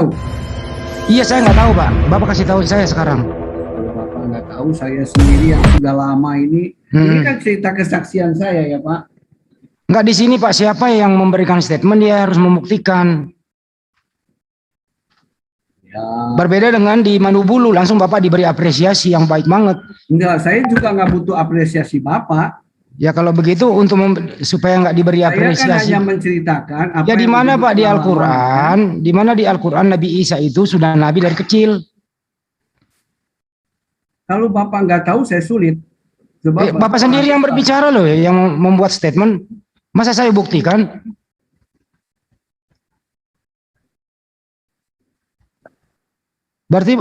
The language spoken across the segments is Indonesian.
tahu? Iya, saya nggak tahu, Pak. Bapak kasih tahu saya sekarang. Kalau Bapak nggak tahu, saya sendiri yang sudah lama ini kan cerita kesaksian saya ya Pak. Nggak di sini, Pak. Siapa yang memberikan statement, dia harus membuktikan. Ya. Berbeda dengan di Manubulu, langsung Bapak diberi apresiasi yang baik banget. Enggak, saya juga nggak butuh apresiasi Bapak. Ya kalau begitu untuk supaya nggak diberi apresiasi. Saya kan hanya menceritakan apa ya di yang mana Pak di pengalaman. Al-Qur'an? Di mana di Al-Qur'an Nabi Isa itu sudah nabi dari kecil? Kalau Bapak nggak tahu, saya sulit. Sebab Bapak sendiri yang berbicara loh, yang membuat statement. Masa saya buktikan? Berarti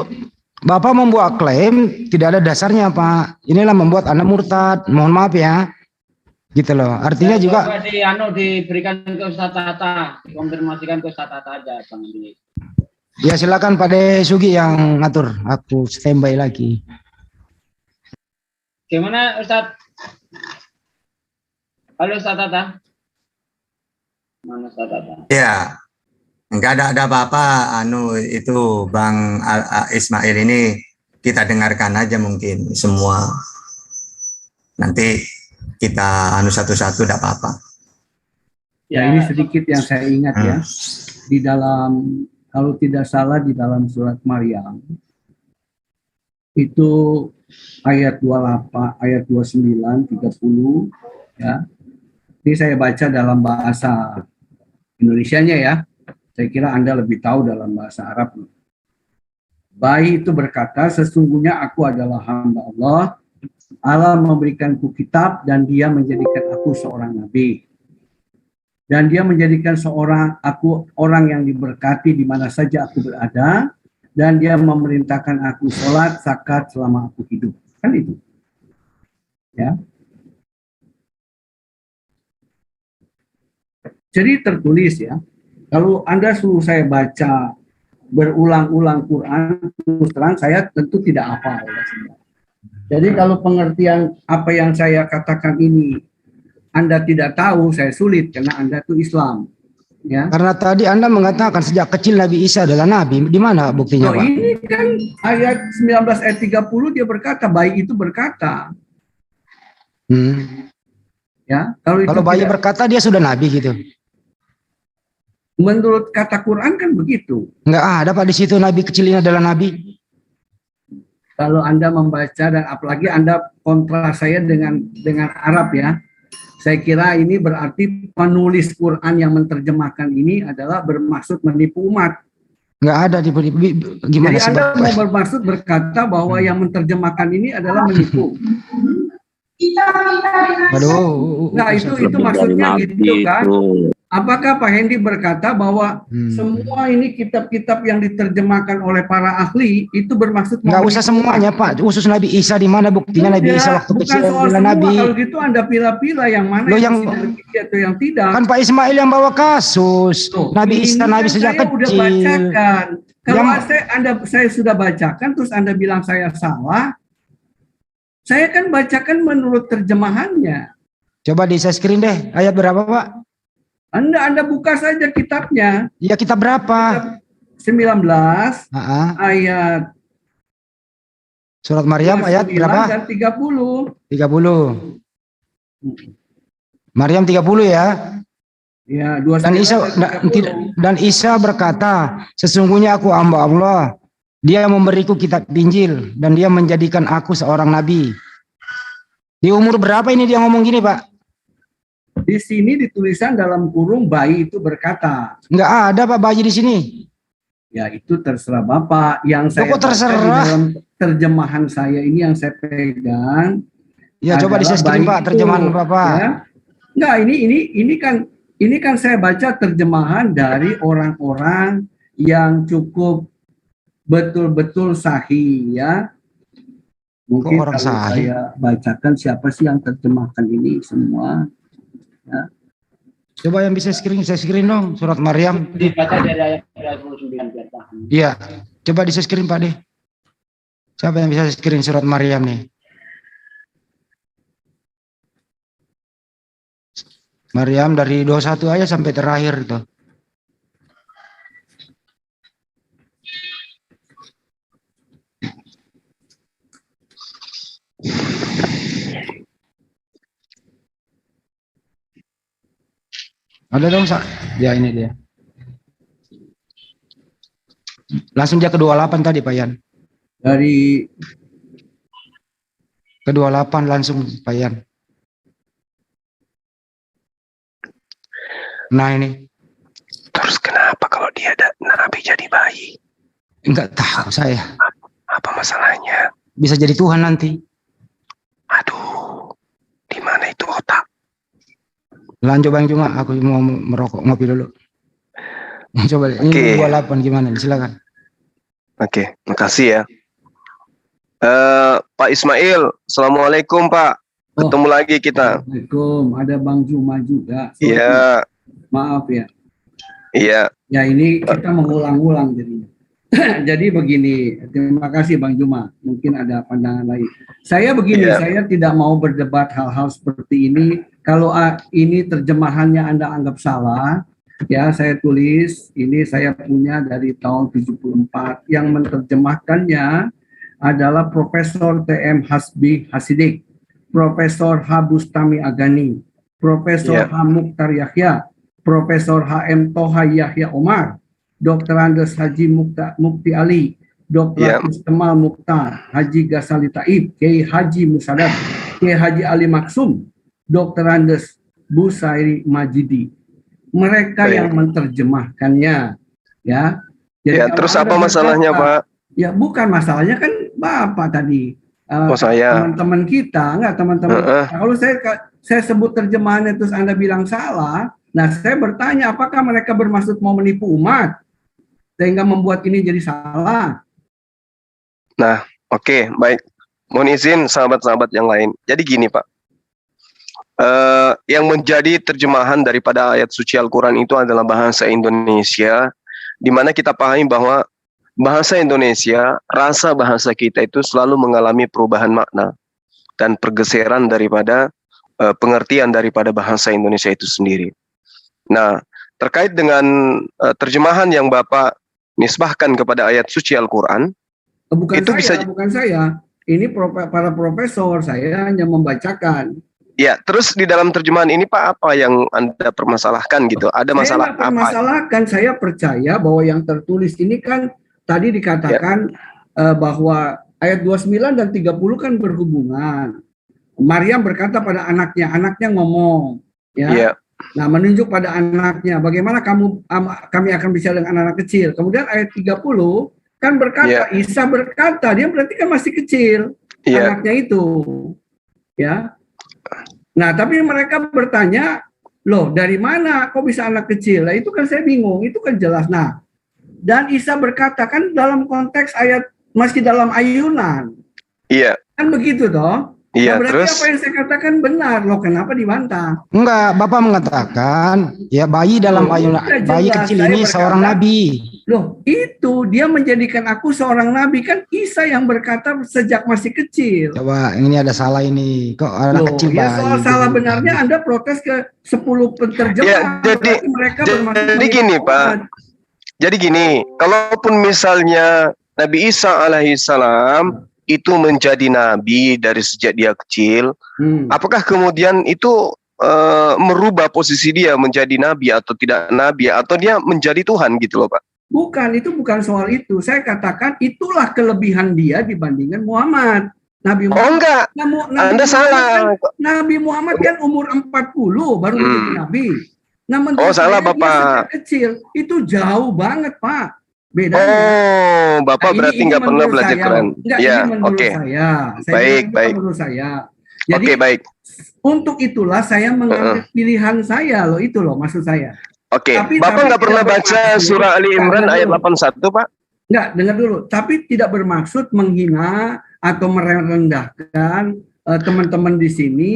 Bapak membuat klaim tidak ada dasarnya, Pak. Inilah membuat Anda murtad. Mohon maaf ya. Gitu loh. Artinya ya, juga diberikan ke Ustaz Tata, dikonfirmasikan ke Ustaz Tata aja Bang. Ya silakan Pak De Sugi yang ngatur. Aku standby lagi. Gimana Ustaz? Halo Ustaz Tata. Mana Ustaz Tata? Ya. Enggak ada apa-apa, itu Bang Ismail ini kita dengarkan aja mungkin semua. Nanti kita satu-satu, tidak apa-apa. Ya, ini sedikit yang saya ingat ya. Di dalam, kalau tidak salah di dalam surat Maryam, itu ayat 28, ayat 29, 30, ya. Ini saya baca dalam bahasa Indonesianya ya. Saya kira Anda lebih tahu dalam bahasa Arab. Bayi itu berkata, sesungguhnya aku adalah hamba Allah. Allah memberikanku kitab dan dia menjadikan aku seorang nabi. Dan dia menjadikan aku orang yang diberkati di mana saja aku berada. Dan dia memerintahkan aku sholat, zakat selama aku hidup. Kan itu. Ya. Jadi tertulis ya. Kalau Anda suruh saya baca berulang-ulang Quran, terus terang saya tentu tidak hafal. Jadi kalau pengertian apa yang saya katakan ini Anda tidak tahu, saya sulit karena Anda itu Islam. Ya. Karena tadi Anda mengatakan sejak kecil Nabi Isa adalah Nabi. Di mana buktinya, Pak? Ini kan ayat 19 ayat 30 dia berkata, bayi itu berkata. Ya, kalau bayi berkata dia sudah Nabi gitu. Menurut kata Quran kan begitu. Enggak ada Pak di situ Nabi kecil ini adalah Nabi. Kalau Anda membaca dan apalagi Anda kontra saya dengan Arab ya. Saya kira ini berarti penulis Quran yang menerjemahkan ini adalah bermaksud menipu umat. Enggak ada di gimana. Jadi Anda mau bermaksud berkata bahwa yang menerjemahkan ini adalah menipu. Aduh. Nah itu maksudnya gitu kan. Apakah Pak Hendy berkata bahwa semua ini kitab-kitab yang diterjemahkan oleh para ahli itu bermaksud nggak usah semuanya Pak, khusus Nabi Isa di mana buktinya Nabi Isa waktu kecil adalah Nabi. Kalau gitu Anda pilih-pilih yang mana yang atau yang tidak. Kan Pak Ismail yang bawa kasus. Nabi Isa Nabi sejak kecil. Udah bacakan. Kalau saya sudah bacakan terus Anda bilang saya salah. Saya kan bacakan menurut terjemahannya. Coba di share screen deh, ayat berapa Pak? Anda buka saja kitabnya. Ya kitab berapa? 19 ayat Surat Maryam ayat berapa? Dan 30. 30. Maryam 30 ya. Ya, dan Isa berkata, sesungguhnya aku hamba Allah. Dia memberiku kitab Injil dan dia menjadikan aku seorang nabi. Di umur berapa ini dia ngomong gini, Pak? Di sini ditulisan dalam kurung bayi itu berkata. Enggak ada Pak bayi di sini. Ya itu terserah Bapak. Yang saya terserah. Di dalam terjemahan saya ini yang saya pegang. Ya coba di-screen Pak terjemahan Bapak. Ya. Enggak, ini kan saya baca terjemahan dari orang-orang yang cukup betul-betul sahih ya. Mungkin kalau saya bacakan siapa sih yang terjemahkan ini semua. Ya. Coba yang bisa saya screen dong surat Maryam. Dibaca dari ayat 29. Iya, coba di screen Pak deh. Siapa yang bisa screen surat Maryam nih? Maryam dari 21 aja sampai terakhir itu. Ada dong, ya ini dia. Langsung dia ke 28 tadi Pak Yan. Dari Ke 28 langsung Pak Yan. Nah ini. Terus kenapa kalau dia Nabi jadi bayi? Enggak tahu saya. Apa masalahnya? Bisa jadi Tuhan nanti. Aduh, di mana itu otak? Lanjut Bang Juma, aku mau merokok, ngopi dulu. Coba ini 28 gimana? Silakan. Oke, makasih ya. Pak Ismail, Assalamualaikum Pak. Ketemu lagi kita. Assalamualaikum, ada Bang Juma juga. Iya. Maaf ya. Iya. Ya ini kita mengulang-ulang jadinya. Jadi begini, terima kasih Bang Juma. Mungkin ada pandangan lain. Saya begini, saya tidak mau berdebat hal-hal seperti ini. Kalau ini terjemahannya Anda anggap salah, ya saya tulis, ini saya punya dari tahun 74. Yang menerjemahkannya adalah Profesor T.M. Hasbi Hasidik, Profesor H. Bustami Agani, Profesor H. Mukhtar Yahya, Profesor H.M. Toha Yahya Omar, Dr. Andes Haji Mukti Ali, Dr. Kemal Mukhtar, Haji Ghazali Taib, Kiai Haji Musadab, Kiai Haji Ali Maksum, Dr. Andes Busairi Majidi. Mereka yang menerjemahkannya, ya. Jadi terus apa masalahnya Pak? Ya bukan masalahnya kan Bapak tadi. Saya. Teman-teman kita, enggak teman-teman. Kalau saya sebut terjemahannya terus Anda bilang salah, nah saya bertanya apakah mereka bermaksud mau menipu umat sehingga membuat ini jadi salah. Nah, oke, baik. Mohon izin sahabat-sahabat yang lain. Jadi gini Pak, yang menjadi terjemahan daripada ayat suci Al-Quran itu adalah bahasa Indonesia, di mana kita pahami bahwa bahasa Indonesia, rasa bahasa kita itu selalu mengalami perubahan makna dan pergeseran daripada pengertian daripada bahasa Indonesia itu sendiri. Nah, terkait dengan terjemahan yang Bapak nisbahkan kepada ayat suci Al-Quran, bukan saya. Ini para profesor, saya hanya membacakan. Ya, terus di dalam terjemahan ini Pak, apa yang Anda permasalahkan gitu? Ada masalah apa? Permasalahkan, saya percaya bahwa yang tertulis ini kan tadi dikatakan bahwa ayat 29 dan 30 kan berhubungan. Maryam berkata pada anaknya ngomong, ya. Nah, menunjuk pada anaknya, bagaimana kami akan bicara dengan anak kecil. Kemudian ayat 30 kan berkata, Isa berkata, dia berarti kan masih kecil, anaknya itu. Ya. Nah, tapi mereka bertanya, loh dari mana kok bisa anak kecil? Nah, itu kan saya bingung, itu kan jelas. Nah, dan Isa berkata kan dalam konteks ayat masih dalam ayunan. Iya. Kan begitu toh? Iya, nah, berarti terus apa yang saya katakan benar loh, kenapa dibantah? Enggak, Bapak mengatakan ya bayi dalam ayunan, bayi kecil ini seorang nabi. Loh, itu dia menjadikan aku seorang nabi, kan Isa yang berkata sejak masih kecil. Coba ini ada salah ini, kok anak kecil ya, bayi. Soal salah benarnya Anda protes ke 10 penterjemah. Ya, jadi gini Pak. Jadi gini, kalaupun misalnya Nabi Isa alaihissalam itu menjadi nabi dari sejak dia kecil, apakah kemudian itu merubah posisi dia menjadi nabi atau tidak nabi, atau dia menjadi Tuhan gitu loh Pak? Bukan, itu bukan soal itu. Saya katakan itulah kelebihan dia dibandingkan Muhammad. Nabi Muhammad. Oh enggak, Anda salah. Nabi Muhammad kan umur 40 baru menjadi nabi. Nah, salah Bapak. Kecil itu jauh banget Pak. Beda. Oh, Bapak berarti nggak pernah belajar Quran. Ya, oke. Baik. Menurut saya. Jadi, baik. Untuk itulah saya mengambil pilihan saya loh, itu loh maksud saya. Oke. Bapak nggak pernah baca surah Ali Imran ayat 81, Pak? Nggak, dengar dulu. Tapi tidak bermaksud menghina atau merendahkan teman-teman di sini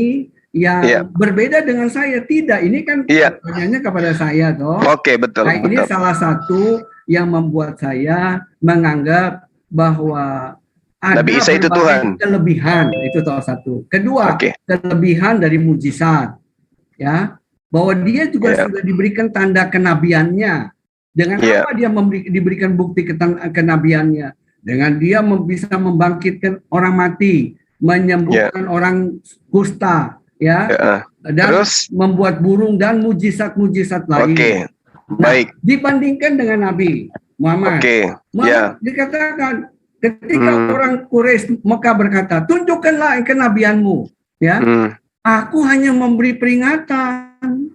yang berbeda dengan saya. Tidak, ini kan pertanyaannya kepada saya toh. Oke, betul. Nah, ini salah satu yang membuat saya menganggap bahwa ada Nabi Isa itu Tuhan. Kelebihan, itu salah satu. Kedua, kelebihan dari mujizat, ya, bahwa dia juga sudah diberikan tanda kenabiannya. Dengan apa dia diberikan bukti kenabiannya? Dengan dia bisa membangkitkan orang mati, menyembuhkan orang kusta, ya, dan Terus? membuat burung dan mujizat-mujizat lain. Oke, baik. Dibandingkan dengan Nabi Muhammad. Oke, Muhammad ya. dikatakan ketika orang Quraisy Mekah berkata, tunjukkanlah kenabianmu, ya. Aku hanya memberi peringatan,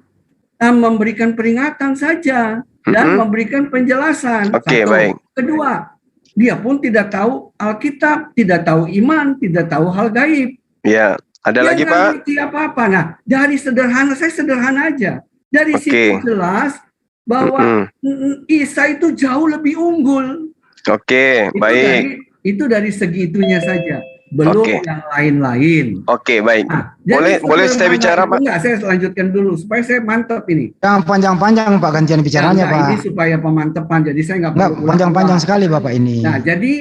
memberikan peringatan saja dan memberikan penjelasan. Oke, Satu. baik. Kedua, dia pun tidak tahu Alkitab, tidak tahu iman, tidak tahu hal gaib. Ya, ada Dia lagi nggak Pak? ngerti apa-apa. Nah, dari sederhana, saya sederhana aja. Dari Oke. situ jelas bahwa Isa itu jauh lebih unggul. Oke, baik. Itu dari segi itunya saja. Belum Oke. yang lain-lain. Oke, baik. Nah, Boleh saya bicara, Pak? Enggak, saya lanjutkan dulu supaya saya mantap ini. Jangan panjang-panjang Pak gantian bicaranya Enggak, Pak. ini supaya pemantapan. Jadi saya nggak Enggak perlu panjang-panjang ulang-ulang. sekali Bapak ini. Nah, jadi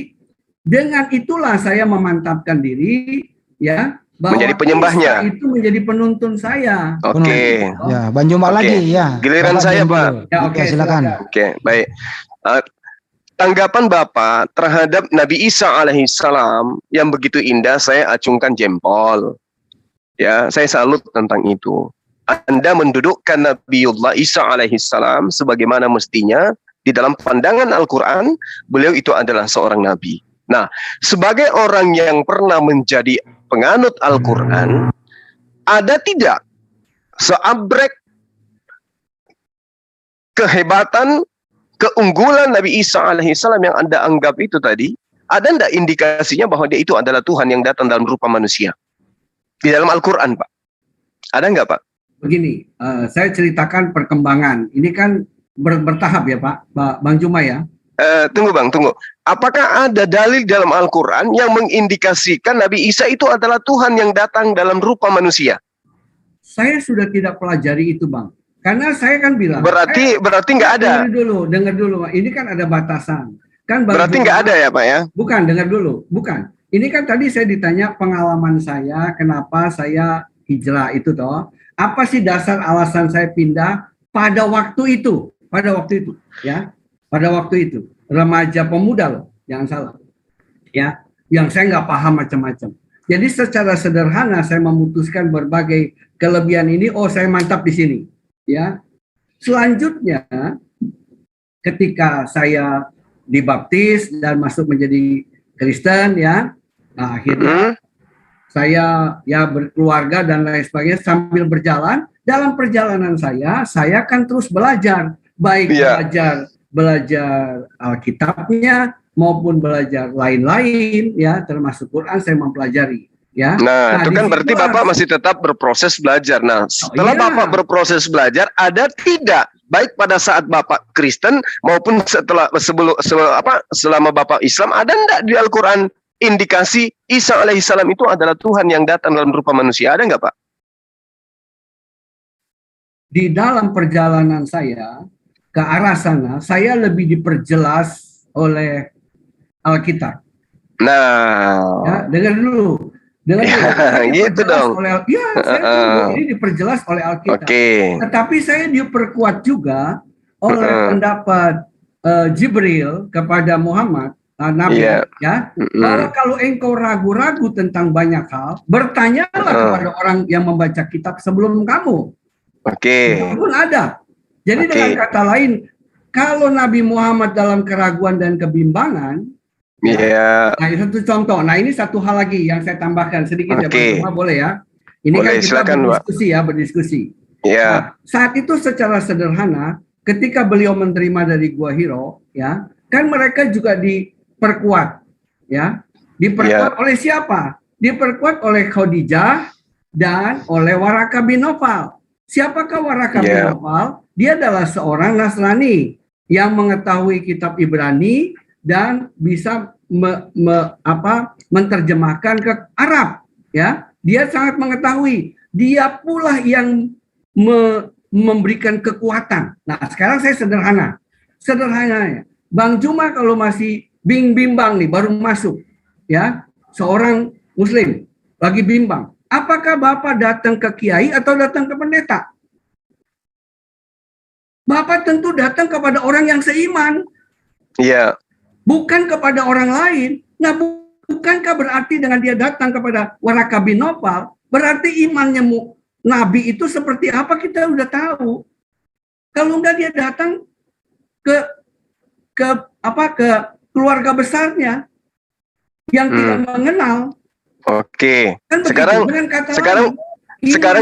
dengan itulah saya memantapkan diri, ya, bahwa Menjadi penyembahnya. Isa itu menjadi penuntun saya. Oke. Ya, Banjuma Oke. lagi ya. Giliran Bapak saya, diam Pak. dulu. Ya, Oke, silakan. Oke, baik. Tanggapan Bapak terhadap Nabi Isa alaihissalam yang begitu indah, saya acungkan jempol. Ya, saya salut tentang itu. Anda mendudukkan Nabiullah Isa alaihissalam sebagaimana mestinya di dalam pandangan Al-Quran, beliau itu adalah seorang nabi. Nah, sebagai orang yang pernah menjadi penganut Al-Quran, ada tidak seabrek kehebatan, keunggulan Nabi Isa alaihissalam yang Anda anggap itu tadi, ada enggak indikasinya bahwa dia itu adalah Tuhan yang datang dalam rupa manusia? Di dalam Al-Quran, Pak. Ada enggak, Pak? Begini, saya ceritakan perkembangan. Ini kan bertahap ya Pak, Bang Juma ya. Tunggu Bang, tunggu. Apakah ada dalil dalam Al-Quran yang mengindikasikan Nabi Isa itu adalah Tuhan yang datang dalam rupa manusia? Saya sudah tidak pelajari itu Bang. Karena saya kan bilang. Berarti nggak ada. Dengar dulu. Ini kan ada batasan. Kan berarti nggak ada ya Pak ya? Bukan, dengar dulu. Bukan. Ini kan tadi saya ditanya pengalaman saya, kenapa saya hijrah itu toh. Apa sih dasar alasan saya pindah pada waktu itu? Pada waktu itu, ya. Pada waktu itu. Remaja pemuda loh, jangan salah. Ya, yang saya nggak paham macam-macam. Jadi secara sederhana saya memutuskan berbagai kelebihan ini, saya mantap di sini. Ya, selanjutnya ketika saya dibaptis dan masuk menjadi Kristen, ya, nah, akhirnya saya ya berkeluarga dan lain sebagainya. Sambil berjalan, dalam perjalanan saya kan terus belajar, baik belajar Alkitabnya maupun belajar lain-lain, ya, termasuk Quran saya mempelajari. Ya. Nah, itu kan berarti Bapak masih tetap berproses belajar. Nah, setelah Bapak berproses belajar, ada tidak baik pada saat Bapak Kristen maupun selama Bapak Islam, ada enggak di Al-Quran indikasi Isa alaihissalam itu adalah Tuhan yang datang dalam rupa manusia? Ada enggak Pak? Di dalam perjalanan saya ke arah sana, saya lebih diperjelas oleh Alkitab. Nah, ya, dengar dulu. Gitu dong. Saya ini diperjelas oleh Alkitab. Tetapi saya diperkuat juga oleh pendapat Jibril kepada Muhammad, Nabi, ya, bahwa kalau engkau ragu-ragu tentang banyak hal, bertanyalah kepada orang yang membaca kitab sebelum kamu. Itu pun ada. Jadi dengan kata lain, kalau Nabi Muhammad dalam keraguan dan kebimbangan, nah itu satu contoh. Nah ini satu hal lagi yang saya tambahkan sedikit ya Pak, boleh ya? Ini boleh, kan kita silakan, berdiskusi. Nah, saat itu secara sederhana, ketika beliau menerima dari Gua Hiro, ya, kan mereka juga diperkuat, ya, diperkuat oleh siapa? Diperkuat oleh Khadijah dan oleh Waraka bin Nawfal. Siapakah Waraka bin Nawfal? Dia adalah seorang Nasrani yang mengetahui kitab Ibrani dan bisa menerjemahkan ke Arab, ya. Dia sangat mengetahui. Dia pula yang memberikan kekuatan. Nah, sekarang saya sederhananya. Bang Juma kalau masih bimbang nih, baru masuk, ya, seorang Muslim lagi bimbang. Apakah Bapak datang ke kiai atau datang ke pendeta? Bapak tentu datang kepada orang yang seiman. Iya. Bukan kepada orang lain. Nah, bukankah berarti dengan dia datang kepada Waraka bin Nawfal, berarti imannya nabi itu seperti apa kita udah tahu. Kalau enggak dia datang ke keluarga besarnya yang tidak mengenal. Oke. Kan Sekarang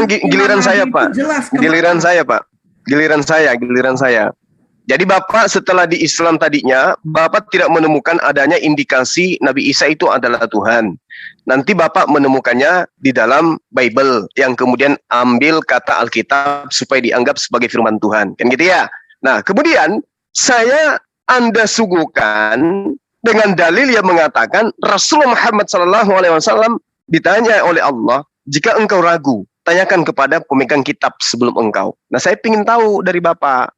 giliran saya, Pak. Giliran saya. Jadi Bapak setelah di Islam tadinya, Bapak tidak menemukan adanya indikasi Nabi Isa itu adalah Tuhan. Nanti Bapak menemukannya di dalam Bible yang kemudian ambil kata Alkitab supaya dianggap sebagai firman Tuhan. Kan gitu ya? Nah, kemudian Anda suguhkan dengan dalil yang mengatakan Rasulullah Muhammad SAW ditanya oleh Allah, jika engkau ragu, tanyakan kepada pemegang kitab sebelum engkau. Nah, saya ingin tahu dari Bapak,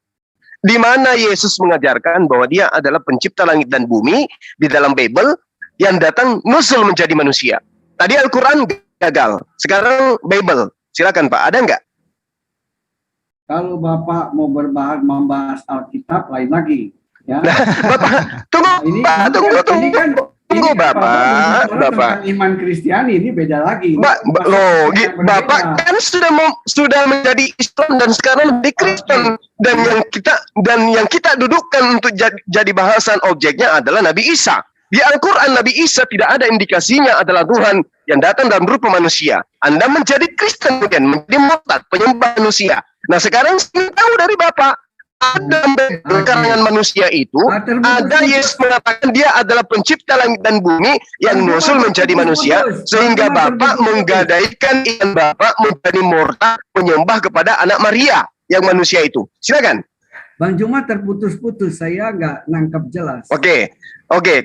di mana Yesus mengajarkan bahwa dia adalah pencipta langit dan bumi di dalam Bible yang datang nusul menjadi manusia. Tadi Al-Quran gagal, sekarang Bible. Silakan Pak, ada nggak? Kalau Bapak mau membahas Alkitab lain lagi. Ya. Bapak, tunggu Bapak. Iman Kristiani ini beda lagi. Bapak kan sudah menjadi Islam dan sekarang di Kristen, dan yang kita dudukkan untuk jadi bahasan objeknya adalah Nabi Isa. Di Al-Quran Nabi Isa tidak ada indikasinya adalah Tuhan yang datang dalam rupa manusia. Anda menjadi Kristen kemudian menjadi murtad, penyembah manusia. Nah sekarang saya tahu dari Bapak, ada karangan manusia itu, ada Yesus mengatakan dia adalah pencipta langit dan bumi yang nusul menjadi manusia, sehingga Bapak menggadaikan iman Bapak menjadi murtad, menyembah kepada anak Maria yang manusia itu. Silakan. Bang Juma terputus-putus, saya nggak nangkep jelas. Oke.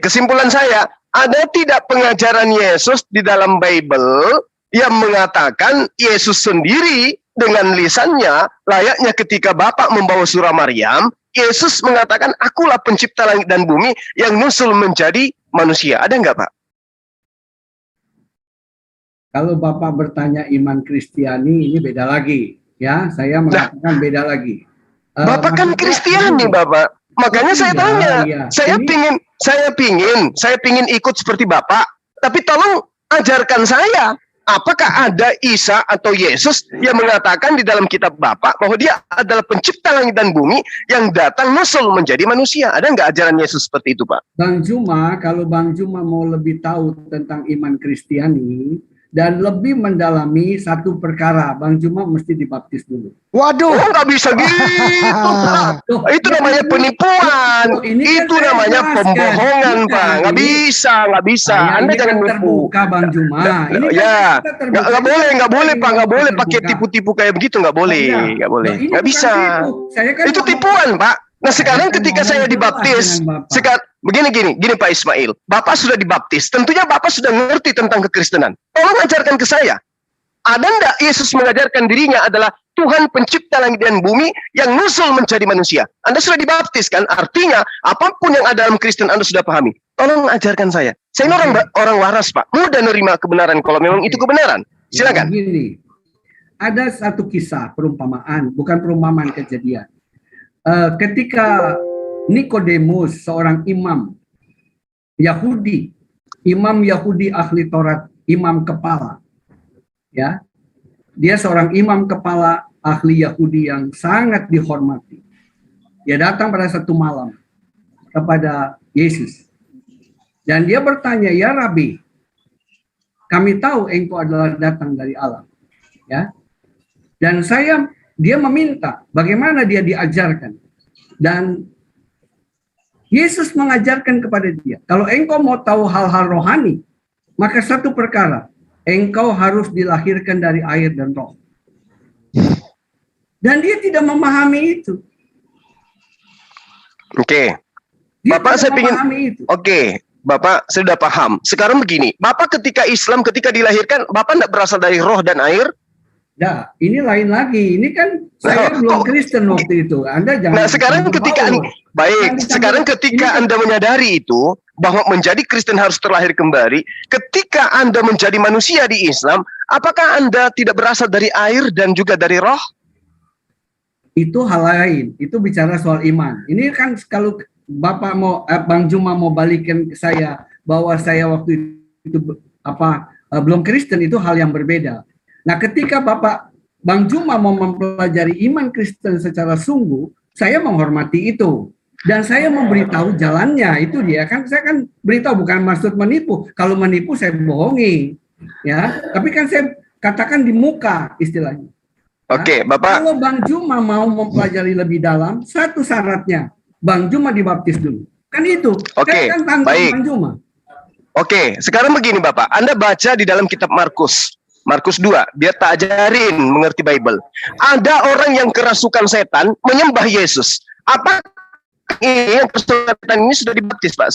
Kesimpulan saya, ada tidak pengajaran Yesus di dalam Bible yang mengatakan Yesus sendiri dengan lisannya, layaknya ketika Bapak membawa surah Maryam, Yesus mengatakan, akulah pencipta langit dan bumi yang nusul menjadi manusia. Ada nggak Pak? Kalau Bapak bertanya iman Kristiani, ini beda lagi. Ya, saya mengatakan beda lagi. Bapak kan Kristiani, Bapak. Makanya saya tanya. Saya pingin ikut seperti Bapak. Tapi tolong ajarkan saya. Apakah ada Isa atau Yesus yang mengatakan di dalam kitab Bapak bahwa dia adalah pencipta langit dan bumi yang datang nusul menjadi manusia? Ada nggak ajaran Yesus seperti itu, Pak? Bang Juma, kalau Bang Juma mau lebih tahu tentang iman Kristiani dan lebih mendalami satu perkara, Bang Juma mesti dibaptis dulu. Waduh, nggak bisa gitu. Itu namanya penipuan. Itu namanya pembohongan, Pak. Nggak bisa. Anda jangan terbuka, Bang Juma. Ini ya, nggak boleh, Pak. Nggak boleh pakai tipu-tipu kayak begitu. Nggak boleh. Nggak bisa. Itu tipuan, Pak. Nah sekarang ketika saya dibaptis, begini Pak Ismail, Bapak sudah dibaptis, tentunya Bapak sudah ngerti tentang kekristenan. Tolong ajarkan ke saya, ada enggak Yesus mengajarkan dirinya adalah Tuhan pencipta langit dan bumi yang nusul menjadi manusia? Anda sudah dibaptis kan? Artinya apapun yang ada dalam Kristen Anda sudah pahami. Tolong ajarkan saya. Saya ini orang waras Pak, mudah menerima kebenaran kalau memang itu kebenaran. Silakan. Begini, ada satu kisah perumpamaan, bukan perumpamaan kejadian. Ketika Nikodemus, seorang imam Yahudi ahli Taurat, imam kepala, ya, dia seorang imam kepala ahli Yahudi yang sangat dihormati. Dia datang pada satu malam kepada Yesus dan dia bertanya, ya Rabi, kami tahu engkau adalah datang dari Allah, ya, dan dia meminta bagaimana dia diajarkan. Dan Yesus mengajarkan kepada dia, kalau engkau mau tahu hal-hal rohani, maka satu perkara, engkau harus dilahirkan dari air dan roh. Dan dia tidak memahami itu. Oke. Bapak saya ingin Bapak sudah paham. Sekarang begini, Bapak ketika Islam, ketika dilahirkan, Bapak tidak berasal dari roh dan air? Ya, ini lain lagi. Ini kan saya belum Kristen waktu itu. Anda jangan. Nah, sekarang ketika Anda menyadari itu bahwa menjadi Kristen harus terlahir kembali, ketika Anda menjadi manusia di Islam, apakah Anda tidak berasal dari air dan juga dari roh? Itu hal lain. Itu bicara soal iman. Ini kan kalau Bapak Bang Juma mau balikin ke saya bahwa saya waktu itu belum Kristen, itu hal yang berbeda. Nah, ketika Bapak Bang Juma mau mempelajari iman Kristen secara sungguh, saya menghormati itu. Dan saya memberitahu jalannya, itu dia. Kan saya kan beritahu, bukan maksud menipu. Kalau menipu saya bohongi. Ya, tapi kan saya katakan di muka istilahnya. Oke, Bapak. Kalau Bang Juma mau mempelajari lebih dalam, satu syaratnya, Bang Juma dibaptis dulu. Kan itu. Oke, kan tantang baik. Bang Juma. Oke, sekarang begini Bapak. Anda baca di dalam kitab Markus. Markus 2, biar tak ajarin mengerti Bible. Ada orang yang kerasukan setan menyembah Yesus. Apa ini yang kerasukan setan ini sudah dibaptis, Pak?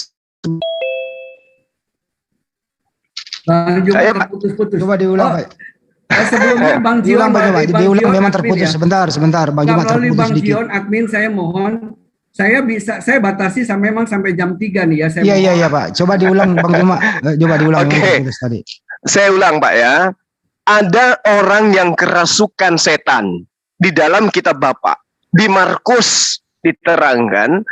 Bang Juma Saya- terputus-putus. Coba diulang, Pak. Sebelumnya Bang Diulang, Jion, Pak, coba. melalui Bang Diulang Jion, memang admin terputus. ya. Sebentar. Bang Nah, Juma melalui terputus Bang sedikit. Jion, admin saya mohon, saya batasi memang sampai jam 3 nih ya. Saya Iya, Pak. Coba diulang, Bang Juma. Coba diulang. Oke. Memang terputus tadi. Saya ulang, Pak ya. Ada orang yang kerasukan setan di dalam kitab Bapak. Di Markus diterangkan,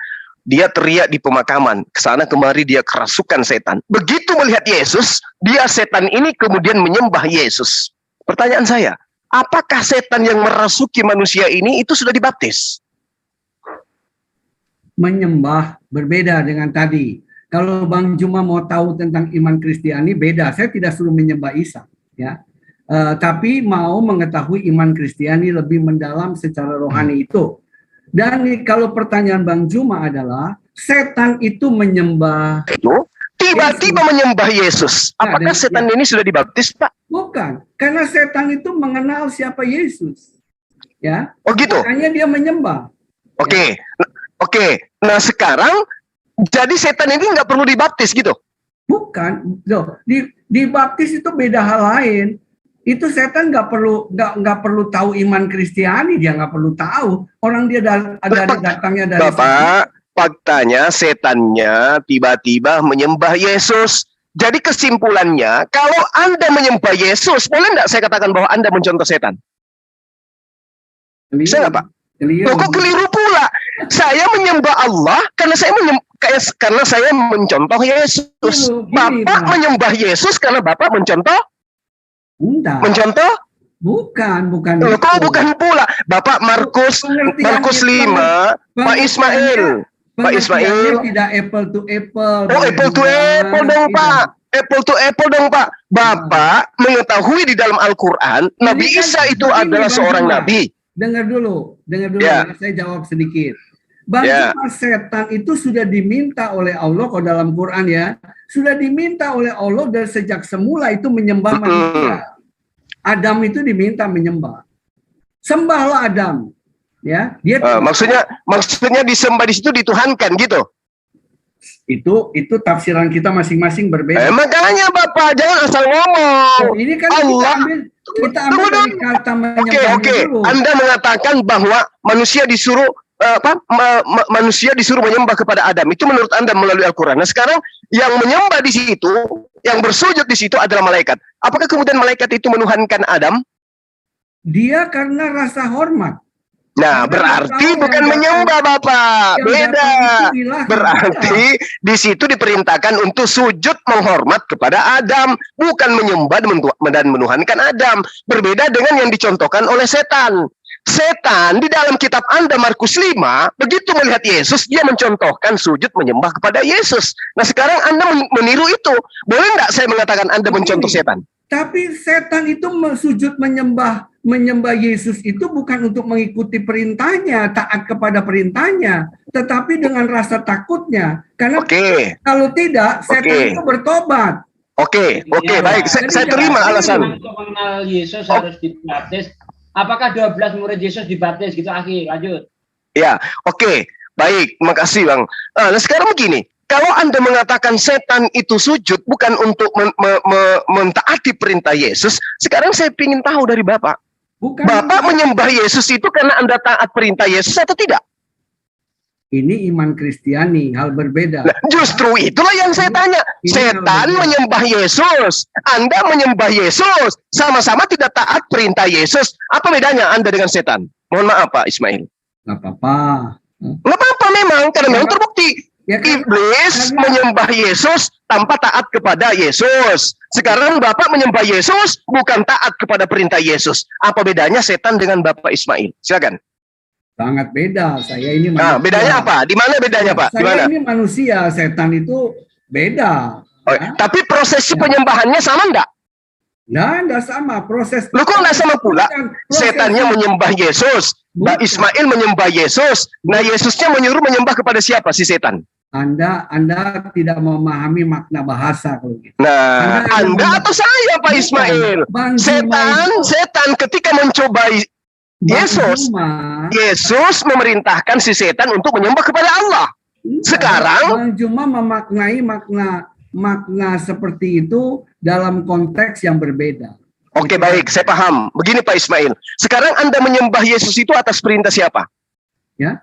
dia teriak di pemakaman. Kesana kemari dia kerasukan setan. Begitu melihat Yesus, dia setan ini kemudian menyembah Yesus. Pertanyaan saya, apakah setan yang merasuki manusia ini itu sudah dibaptis? menyembah berbeda dengan tadi. Kalau Bang Juma mau tahu tentang iman Kristiani beda. Saya tidak suruh menyembah Isa, ya. Tapi mau mengetahui iman Kristiani lebih mendalam secara rohani itu. Dan kalau pertanyaan Bang Juma adalah setan itu menyembah, Itu tiba-tiba menyembah Yesus. Apakah dan- setan ini sudah dibaptis, Pak? bukan? Karena setan itu mengenal siapa Yesus, ya. Oh gitu. Makanya dia menyembah. Oke. Oke. Nah sekarang jadi setan ini nggak perlu dibaptis gitu. Bukan, loh, dibaptis itu beda hal lain. Itu setan nggak perlu tahu iman Kristiani, dia nggak perlu tahu. Orang dia datangnya dari Bapak, faktanya setannya tiba-tiba menyembah Yesus. Jadi kesimpulannya, kalau Anda menyembah Yesus, boleh nggak saya katakan bahwa Anda mencontoh setan? Keliru. Bisa nggak, Pak? Keliru. Loh, kok keliru pula? Saya menyembah Allah karena saya mencontoh Yesus. Gini, Bapak Pak. menyembah Yesus karena Bapak mencontoh Enggak, bukan Loh, itu. kok bukan pula? Bapak Markus Pengertian 5, Pak Ismail. Pak Ismail. Pengertiannya tidak apple to apple. Oh, apple to apple dong, Pak. Apple to apple dong, Pak. Bapak mengetahui di dalam Al-Quran, Nabi Ini kan Isa itu begini, adalah Bang seorang Juma. nabi. Dengar dulu Ya. saya jawab sedikit. Bang Ya. Juma, setan itu sudah diminta oleh Allah, kalau dalam Quran ya, sudah diminta oleh Allah dari sejak semula itu menyembah manusia. Adam itu diminta menyembah. Sembahlah Adam. Ya, dia Maksudnya disembah di situ dituhankan gitu. itu tafsiran kita masing-masing berbeda. Makanya Bapak jangan asal ngomong. Oh, ini kan Allah. kita ambil dari kata menyembahnya Oke. dulu. Anda mengatakan bahwa manusia disuruh manusia disuruh menyembah kepada Adam. Itu menurut Anda melalui Al-Quran. Nah sekarang yang menyembah di situ, yang bersujud di situ adalah malaikat. Apakah kemudian malaikat itu menuhankan Adam? Dia karena rasa hormat. Nah, berarti bukan menyembah, Bapak. Yang Beda. datang itu ilahi. Berarti di situ diperintahkan untuk sujud menghormat kepada Adam, bukan menyembah dan menuhankan Adam. Berbeda dengan yang dicontohkan oleh setan. Setan di dalam kitab Anda Markus 5, begitu melihat Yesus, dia mencontohkan sujud menyembah kepada Yesus. Nah, sekarang Anda meniru itu. Boleh nggak saya mengatakan Anda mencontoh setan? Tapi setan itu sujud menyembah Yesus itu bukan untuk mengikuti perintahnya, taat kepada perintahnya, tetapi dengan rasa takutnya. Karena kalau tidak, setan itu bertobat. Oke, baik. Saya terima alasan. Untuk mengenal Yesus harus dibaptis. Apakah 12 murid Yesus dibaptis gitu, Akhi? Lanjut. Ya, oke. Baik, makasih Bang. Nah, sekarang begini. Kalau Anda mengatakan setan itu sujud bukan untuk mentaati perintah Yesus, sekarang saya ingin tahu dari Bapak. Bapak menyembah Yesus itu karena Anda taat perintah Yesus atau tidak? Ini iman Kristiani, hal berbeda. Nah, justru itulah yang saya tanya. Setan menyembah Yesus, Anda menyembah Yesus, sama-sama tidak taat perintah Yesus. Apa bedanya Anda dengan setan? Mohon maaf Pak Ismail. Nggak apa-apa. Nggak apa-apa memang, karena memang terbukti. Ya kan? Iblis menyembah Yesus tanpa taat kepada Yesus. Sekarang Bapak menyembah Yesus bukan taat kepada perintah Yesus. Apa bedanya setan dengan Bapak Ismail? Silakan. Sangat beda. Saya ini Nah, manusia. bedanya apa? Di mana bedanya, Pak? Di mana? Saya ini manusia, setan itu beda. Oh, tapi prosesi penyembahannya sama enggak? Nah, enggak sama proses. Lu kok enggak sama pula? Proses- Setannya menyembah Yesus, Mbak Bukan. Ismail menyembah Yesus. Nah, Yesusnya menyuruh menyembah kepada siapa? Si setan. Anda tidak memahami makna bahasa kalau gitu. Nah, Anda atau saya, Pak Bukan. Ismail? Bang Juma Setan ketika mencobai Bang Yesus, Juma, Yesus memerintahkan si setan untuk menyembah kepada Allah. Sekarang- Bang Juma memaknai makna seperti itu dalam konteks yang berbeda. Oke, baik, saya paham. Begini Pak Ismail, sekarang Anda menyembah Yesus itu atas perintah siapa? Ya.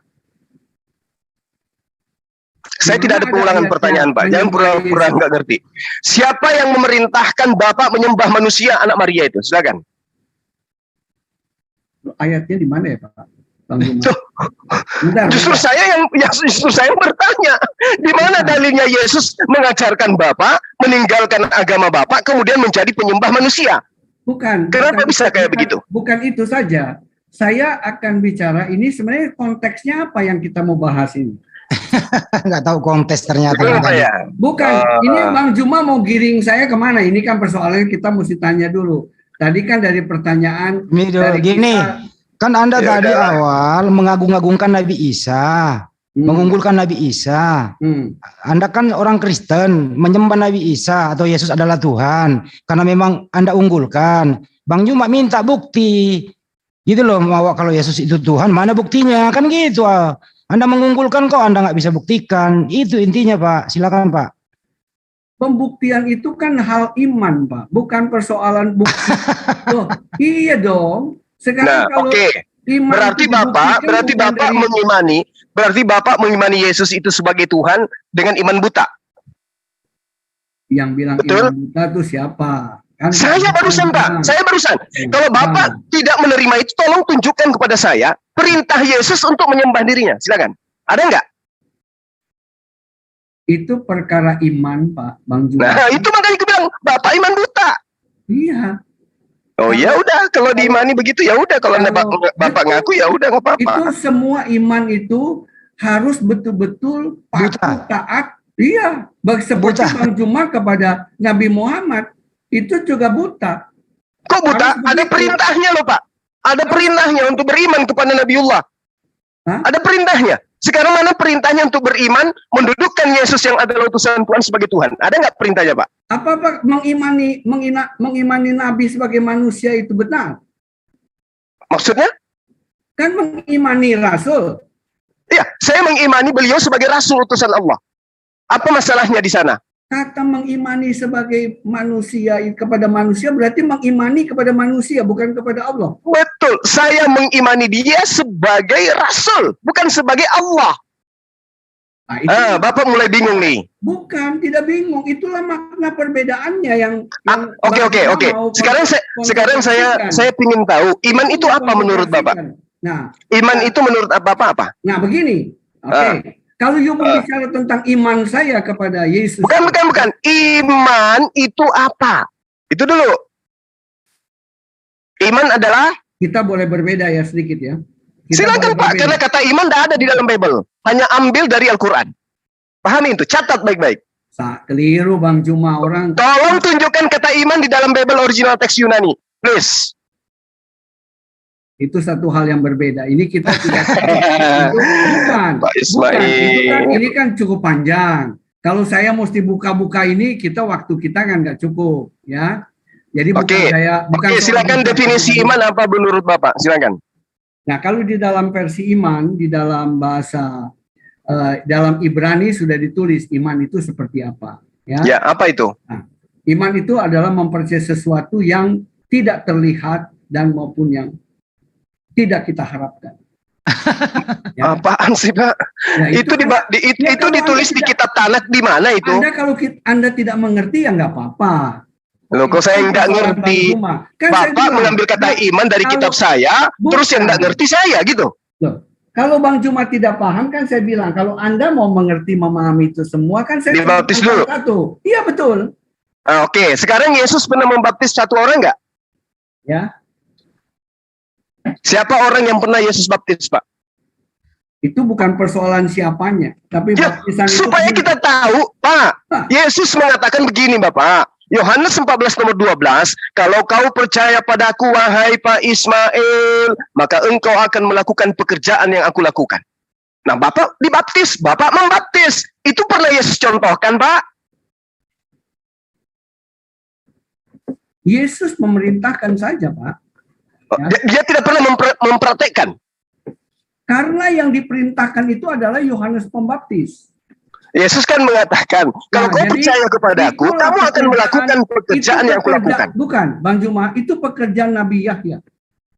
Saya tidak ada pengulangan pertanyaan, Pak. Jangan pura-pura nggak ngerti. Siapa yang memerintahkan Bapak menyembah manusia anak Maria itu? Silakan. Ayatnya di mana ya, Pak? Bang Juma. Tuh, Bentar, justru bentar. saya yang bertanya, di mana dalilnya Yesus mengajarkan Bapak meninggalkan agama Bapak kemudian menjadi penyembah manusia? Bukan. Kenapa bisa kayak begitu? Bukan itu saja. Saya akan bicara ini sebenarnya konteksnya apa yang kita mau bahas ini. Nggak tahu konteks ternyata. Kenapa ya? Bukan, ini Bang Juma mau giring saya kemana? Ini kan persoalannya kita mesti tanya dulu. Tadi kan dari pertanyaan dari Gini, kan Anda Ya tadi udah. awal mengagung-agungkan Nabi Isa, mengunggulkan Nabi Isa. Anda kan orang Kristen, menyembah Nabi Isa atau Yesus adalah Tuhan, karena memang Anda unggulkan. Bang Juma minta bukti, gitu loh, bahwa kalau Yesus itu Tuhan, mana buktinya? Kan gitu. Anda mengunggulkan kok Anda nggak bisa buktikan. Itu intinya, Pak. Silakan, Pak. Pembuktian itu kan hal iman, Pak, bukan persoalan bukti. Loh, iya dong. Sekarang Nah, kalau oke. iman Berarti itu Bapak, dibuktikan berarti Bapak mengimani Yesus itu sebagai Tuhan dengan iman buta. yang bilang Betul. iman buta itu siapa? Kan Saya barusan, Pak. Saya barusan. Kalau Bapak tidak menerima itu, tolong tunjukkan kepada saya perintah Yesus untuk menyembah dirinya. Silakan. Ada nggak? itu perkara iman, Pak, Bang Juma. Nah, itu makanya aku bilang, Bapak iman buta. Iya. Oh ya udah, kalau diimani begitu ya udah. Kalau Bapak ngaku ya udah nggak apa-apa. Itu semua iman itu harus betul-betul patuh taat. Iya, seperti Buta. Bang Juma kepada Nabi Muhammad itu juga buta. Kok buta? Harus Ada begitu. perintahnya loh, Pak. Ada perintahnya untuk beriman kepada Nabiullah. Hah? Ada perintahnya. Sekarang mana perintahnya untuk beriman, mendudukkan Yesus yang adalah utusan Tuhan sebagai Tuhan? Ada nggak perintahnya, Pak? Apa mengimani Nabi sebagai manusia itu benar? Maksudnya? Kan mengimani Rasul. Iya, saya mengimani beliau sebagai Rasul utusan Allah. Apa masalahnya di sana? Kata mengimani sebagai manusia kepada manusia berarti mengimani kepada manusia, bukan kepada Allah. Betul, saya mengimani dia sebagai Rasul, bukan sebagai Allah. Nah, itu Bapak mulai bingung nih. bukan, tidak bingung. Itulah makna perbedaannya yang Oke. Sekarang saya ingin tahu, iman itu apa menurut Bapak? Nah, Iman itu menurut Bapak apa? nah begini. Oke. Kalau you bicara tentang iman saya kepada Yesus. Bukan. Iman itu apa? Itu dulu. Iman adalah, Kita boleh berbeda ya sedikit ya. Kita silakan boleh Pak, berbeda. karena kata iman tidak ada di dalam Bible. Hanya ambil dari Al-Quran. Pahami itu, catat baik-baik. Keliru Bang Juma, orang Tolong tunjukkan kata iman di dalam Bible original teks Yunani. Please. itu satu hal yang berbeda. Ini kita tidak itu bukan. Pak Ismail. Ini kan cukup panjang. Kalau saya mesti buka-buka ini, waktu kita kan nggak cukup, ya. Jadi Oke, silakan definisi iman apa menurut Bapak? Silakan. Nah, kalau di dalam versi iman, di dalam bahasa dalam Ibrani sudah ditulis iman itu seperti apa, ya. Ya, apa itu? Nah, iman itu adalah mempercayai sesuatu yang tidak terlihat dan maupun yang tidak kita harapkan. Ya. Apaan sih, Pak? Nah, Itu ditulis di kitab Tanakh di mana itu? Kalau Anda tidak mengerti ya nggak apa-apa. Loh, kok saya nggak ngerti? Kan Bapak mengambil kata iman dari kitab saya, terus yang nggak ngerti saya gitu. Loh, Kalau Bang Juma tidak paham kan saya bilang, kalau Anda mau mengerti, memahami itu semua kan saya Dibaptis dulu. satu. Iya betul. Oke, sekarang Yesus pernah membaptis satu orang nggak? Ya, Siapa orang yang pernah Yesus baptis, Pak? itu bukan persoalan siapanya, tapi Ya, baptisan itu supaya kita tahu, Pak. Yesus mengatakan begini, Bapak. Yohanes 14 nomor 12, kalau kau percaya padaku, wahai Pak Ismail, maka engkau akan melakukan pekerjaan yang aku lakukan. Nah, Bapak dibaptis, Bapak membaptis. Itu pernah Yesus contohkan, Pak? Yesus memerintahkan saja, Pak. Ya. Dia tidak pernah mempraktekkan. Karena yang diperintahkan itu adalah Yohanes Pembaptis. Yesus kan mengatakan, kalau kau jadi percaya kepadaku, itulah kamu akan pekerjaan- melakukan pekerjaan yang aku lakukan. Bukan, Bang Juma, itu pekerjaan Nabi Yahya.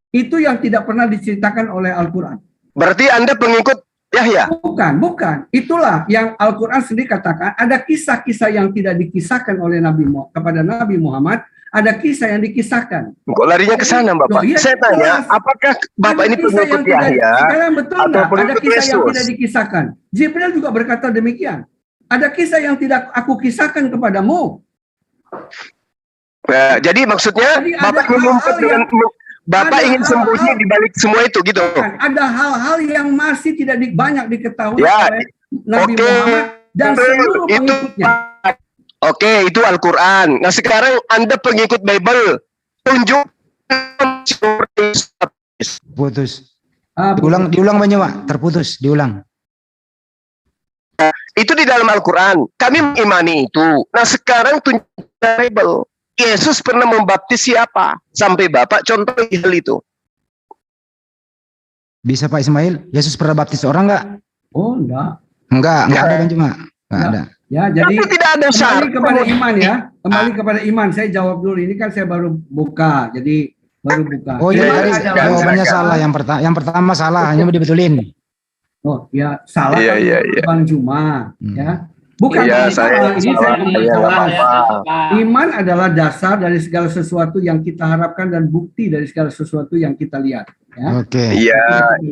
Itu yang tidak pernah diceritakan oleh Al-Quran. Berarti Anda pengikut Yahya? Bukan. Itulah yang Al-Quran sendiri katakan, ada kisah-kisah yang tidak dikisahkan oleh kepada Nabi Muhammad, ada kisah yang dikisahkan. Kok larinya ke sana, Bapak? Loh, iya, Saya tanya, jelas. apakah Bapak Ada ini kisah pengikut yang tidak- Yahya? Sekarang betul atau nggak? Ada pengikut kisah yang Yesus? tidak dikisahkan. Jibril juga berkata demikian. Ada kisah yang tidak aku kisahkan kepadamu. Nah, jadi maksudnya Jadi ada Bapak ingin hal-hal ngumpet dengan Bapak ada ingin sembunyi hal-hal- di balik semua itu gitu. Bukan, ada hal-hal yang masih tidak banyak diketahui Ya, oleh Nabi oke. Muhammad dan seluruh Itu pengikutnya. Oke, itu Al-Quran. Nah, sekarang Anda pengikut Bible. Tunjuk Putus. Ah, Diulang Bang Juma, terputus, diulang. itu di dalam Al-Quran. Kami mengimani itu. Nah, sekarang tunjuk Bible. Yesus pernah membaptis siapa? Sampai Bapak contoh hal itu. Bisa Pak Ismail, Yesus pernah baptis orang nggak? Oh, enggak. Enggak ada Bang Juma. Enggak Ya. ada. Ya, jadi Tapi tidak ada kembali syarat. kepada iman ya. Kembali kepada iman. Saya jawab dulu. Ini kan saya baru buka. Jadi baru buka. Oh iya, Iman tadi adalah- jawabannya salah. Yang pertama salah, hanya dibetulin. Oh, ya salah Iya, kan iya, menurut iya. Bang Juma, ya. Bukan Iya, Bang Juma, saya ini saya salah. membaca Iya, lama. apa-apa. Iman adalah dasar dari segala sesuatu yang kita harapkan dan bukti dari segala sesuatu yang kita lihat. Ya. Oke. Iya,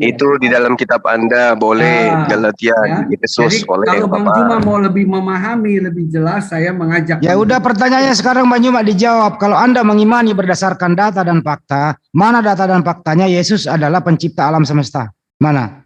itu di dalam kitab Anda boleh Ah, Galatia, ya. Efesus Jadi boleh. kalau Bang Bapak. Juma mau lebih memahami, lebih jelas, saya mengajak. Ya Bang udah, Juma. pertanyaannya sekarang Bang Juma dijawab. Kalau Anda mengimani berdasarkan data dan fakta, mana data dan faktanya Yesus adalah pencipta alam semesta? Mana?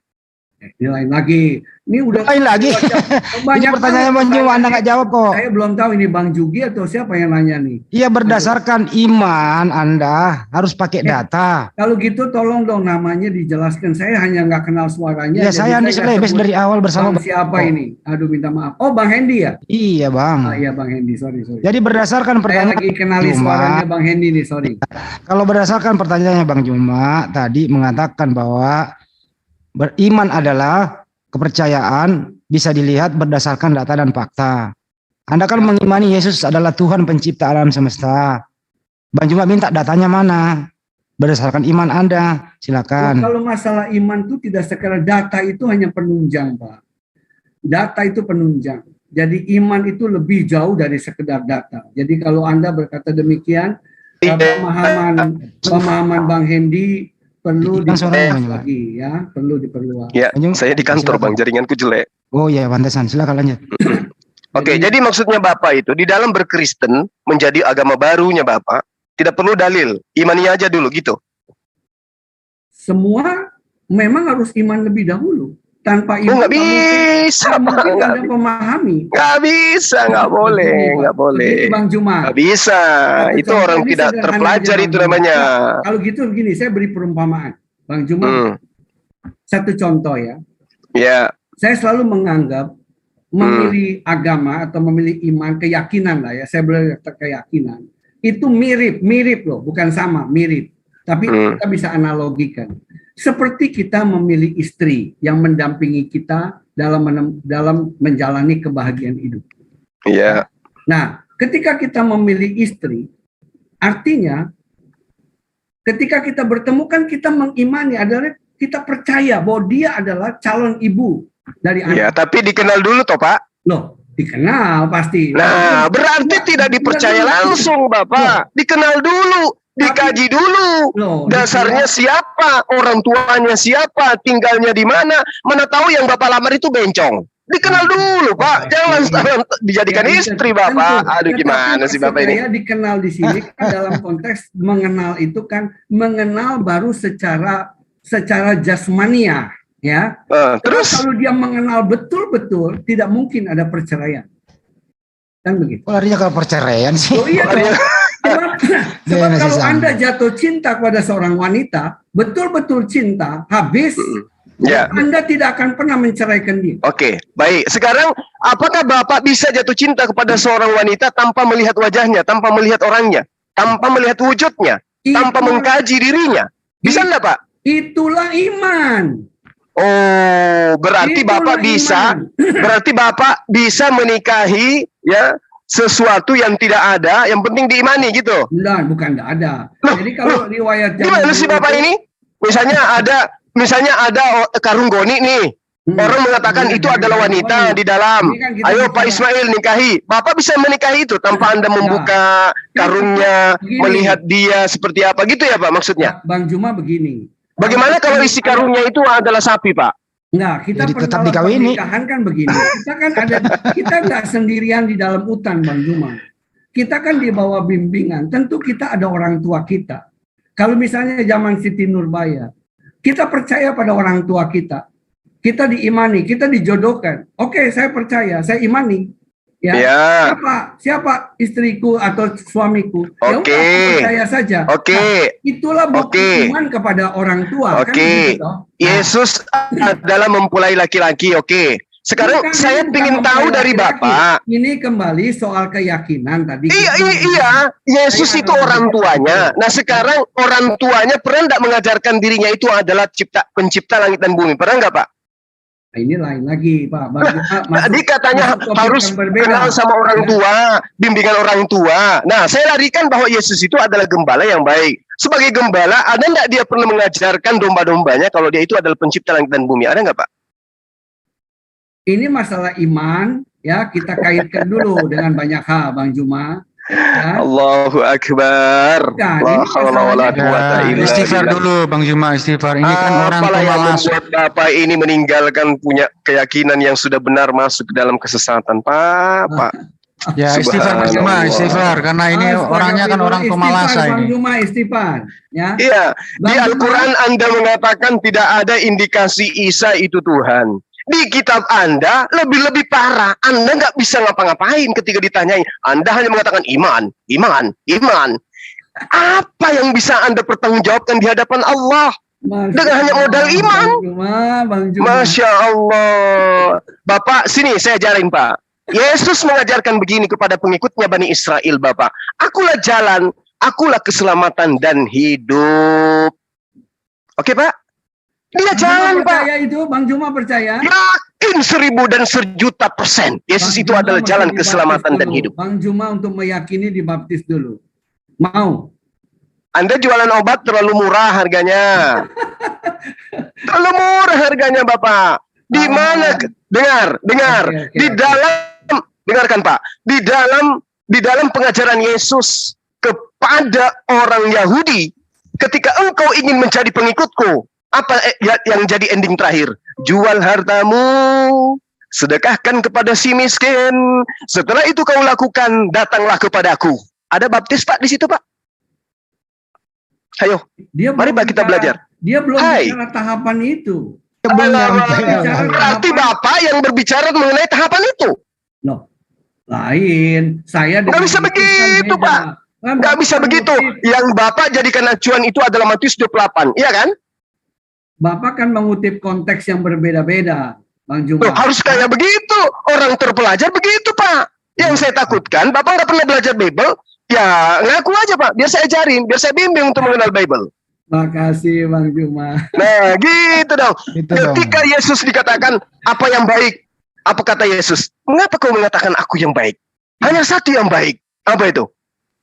Ini lain lagi. Ini udah Lain lagi. Ini pertanyaannya Bang Juma, Anda nggak jawab kok. Saya belum tahu ini Bang Jugi atau siapa yang nanya nih. Iya, berdasarkan iman Anda harus pakai data. Kalau gitu tolong dong namanya dijelaskan. Saya hanya nggak kenal suaranya. Ya, jadi saya Andi nggak Selebes sebut dari awal bersama Bang siapa Oh. ini? Aduh, minta maaf. Oh, Bang Hendy ya? Iya Bang. Ah, iya Bang Hendy, sorry. Jadi berdasarkan Saya pertanyaan lagi kenali Juma, suaranya Bang Hendy nih, sorry. kalau berdasarkan pertanyaannya Bang Juma tadi mengatakan bahwa beriman adalah kepercayaan bisa dilihat berdasarkan data dan fakta. Anda kan mengimani Yesus adalah Tuhan pencipta alam semesta. Bang Juma minta datanya mana? Berdasarkan iman Anda, silakan. Kalau masalah iman itu tidak sekedar data, itu hanya penunjang, Pak. Data itu penunjang. Jadi iman itu lebih jauh dari sekedar data. Jadi kalau Anda berkata demikian, pemahaman Bang Hendy perlu Kan suaranya, Bang diperluas Juma. lagi ya, perlu diperluas. Ya, Bang Juma, saya di kantor silakan. Bang, jaringanku jelek. Oh iya, pantesan. Silakan lanjut. Oke, jadi maksudnya Bapak itu di dalam berkristen menjadi agama barunya Bapak tidak perlu dalil, imani aja dulu gitu. Semua memang harus iman lebih dahulu. Tanpa Oh, iman nggak bisa, nggak Pak. mungkin Nggak Anda memahami. Nggak bisa, nggak boleh, Begini, nggak Pak. boleh. Begini, Bang Juma. Nggak bisa, itu Contoh orang ini tidak sederhana terpelajar aja, itu Bang Juma. namanya. Kalau gitu begini, saya beri perumpamaan. Bang Juma, Hmm, satu contoh ya. ya, Saya selalu menganggap memilih agama atau memilih iman, keyakinan lah ya, saya berkata keyakinan, itu mirip loh, bukan sama, mirip. Tapi kita bisa analogikan. Seperti kita memilih istri yang mendampingi kita dalam menjalani kebahagiaan hidup. ya, Nah, ketika kita memilih istri, artinya ketika kita bertemu kan kita mengimani, adalah kita percaya bahwa dia adalah calon ibu dari ya. anak. Tapi dikenal dulu toh Pak. Loh, dikenal pasti. Nah, berarti tidak dipercaya langsung Bapak. Dikenal dulu. dikaji dulu. Loh, Dasarnya siapa, orang tuanya siapa, tinggalnya di mana. Mana tahu yang Bapak lamar itu bencong. Dikenal dulu, Pak. Jangan dijadikan Ya, istri, tentu. Bapak. Aduh, Tetapi gimana sih Bapak ini? Saya dikenal di sini kan dalam konteks mengenal itu kan mengenal baru secara jasmania, ya. Terus kalau dia mengenal betul-betul, tidak mungkin ada perceraian. Kan begitu. Larinya ke perceraian sih. Oh iya dong. Sebab Masih kalau sama. Anda jatuh cinta kepada seorang wanita, betul-betul cinta, habis, Ya. Anda tidak akan pernah menceraikan dia. Oke, baik. Sekarang, apakah Bapak bisa jatuh cinta kepada seorang wanita tanpa melihat wajahnya, tanpa melihat orangnya, tanpa melihat wujudnya, tanpa mengkaji dirinya? Bisa enggak, Pak? Itulah iman. Oh, berarti Itulah Bapak bisa, iman. berarti Bapak bisa menikahi ya sesuatu yang tidak ada, yang penting diimani gitu. Bukan tidak ada. Loh, Jadi kalau riwayat Gimana sih dulu Bapak itu- ini? Misalnya ada karung goni nih. Orang mengatakan itu adalah wanita di dalam. Ini kan kita Ayo bicara- Pak Ismail nikahi. Bapak bisa menikahi itu tanpa Anda membuka karungnya, Begini. melihat dia seperti apa gitu ya Pak maksudnya. Bang Juma begini. Bagaimana kalau isi karungnya itu adalah sapi Pak? Enggak, kita Jadi tetap dalam dikawini. pernikahan kan begini. Kita nggak sendirian di dalam hutan, Bang Juma. Kita kan di bawah bimbingan. Tentu kita ada orang tua kita. Kalau misalnya zaman Siti Nurbaya, kita percaya pada orang tua kita. Kita diimani, kita dijodohkan. Oke, saya percaya, saya imani. Ya. Ya. Siapa istriku atau suamiku? Ya udah, Oke. aku percaya saja. Oke. Nah, itulah bukti Oke. iman kepada orang tua. Kan Oke. begitu, toh? Nah, Yesus adalah mempelai laki-laki. Oke. Sekarang bukan, saya ini bukan ingin tahu mempelai dari laki-laki. Bapak. Ini kembali soal keyakinan tadi. Iya. Yesus Saya itu akan orang menjawab. tuanya. Nah sekarang orang tuanya pernah tidak mengajarkan dirinya itu adalah pencipta langit dan bumi? Pernah nggak Pak? Nah, ini lain lagi, Pak. Tadi katanya masuk topik harus yang berbeda. kenal sama orang tua, bimbingan orang tua. Nah, saya larikan bahwa Yesus itu adalah gembala yang baik. Sebagai gembala, ada nggak dia pernah mengajarkan domba-dombanya kalau dia itu adalah pencipta langit dan bumi? Ada nggak Pak? Ini masalah iman, ya kita kaitkan dulu dengan banyak hal, Bang Juma. Ya. Allahu Akbar. Nah, La ini haula wala masalahnya- quwata Ya, illa istighfar billah. dulu Bang Juma, istighfar. Ini kan orang Apalah yang pemalas. membuat Bapak ini meninggalkan punya keyakinan yang sudah benar masuk ke dalam kesesatan, Pak. Ya, istighfar Bang Juma, Subhanallah. istighfar. Karena ini Astagfirullah, orangnya kan orang istighfar, pemalasa Bang ini. Juma, istighfar. Ya. Iya, di Bang Al-Quran Anda mengatakan tidak ada indikasi Isa itu Tuhan. Di kitab Anda lebih-lebih parah. Anda nggak bisa ngapa-ngapain ketika ditanyai. Anda hanya mengatakan iman, iman, iman. Apa yang bisa Anda pertanggungjawabkan di hadapan Allah? Masya Dengan hanya modal Allah, iman. Bang Juma. Masya Allah. Bapak, sini saya ajarin Pak. Yesus mengajarkan begini kepada pengikutnya Bani Israel, Bapak. Akulah jalan, akulah keselamatan dan hidup. Oke Pak? Dia Bang Juma jalan Pak. percaya itu, Bang Juma percaya. Yakin 1000 dan 1.000.000%. Yesus Bang itu Juma adalah mesti jalan dibaptis keselamatan dan dulu. hidup. Bang Juma untuk meyakini dibaptis dulu. Mau? Anda jualan obat terlalu murah harganya. Terlalu murah harganya Bapak. Di mana? Dengar. Oke, Di oke. dalam, dengarkan Pak. Di dalam pengajaran Yesus kepada orang Yahudi, ketika engkau ingin menjadi pengikutku, apa yang jadi ending terakhir? Jual hartamu, sedekahkan kepada si miskin. Setelah itu kau lakukan, datanglah kepadaku. Ada baptis Pak di situ Pak? Ayo, Dia mari belum Pak kita bicara- belajar. Dia belum Hai. bicara tahapan itu. Belum Alamak, nyampe. berarti Bapak yang berbicara mengenai tahapan itu. Loh, lain. Saya Nggak bisa dengan Yesus kan begitu, beda. Pak. Kan Nggak Bapak bisa kan begitu. mengutip- Yang Bapak jadikan acuan itu adalah Matius 28, iya kan? Bapak kan mengutip konteks yang berbeda-beda, Bang Loh, Juma. harus kayak begitu. Orang terpelajar begitu, Pak. Yang saya takutkan, Bapak nggak pernah belajar Bible, ya ngaku aja, Pak. Biar saya ajarin, biar saya bimbing untuk mengenal Bible. Makasih, Bang Juma. Nah, gitu dong. Itu dong. Ketika Yesus dikatakan, apa yang baik? Apa kata Yesus? Mengapa kau mengatakan aku yang baik? Hanya satu yang baik. Apa itu?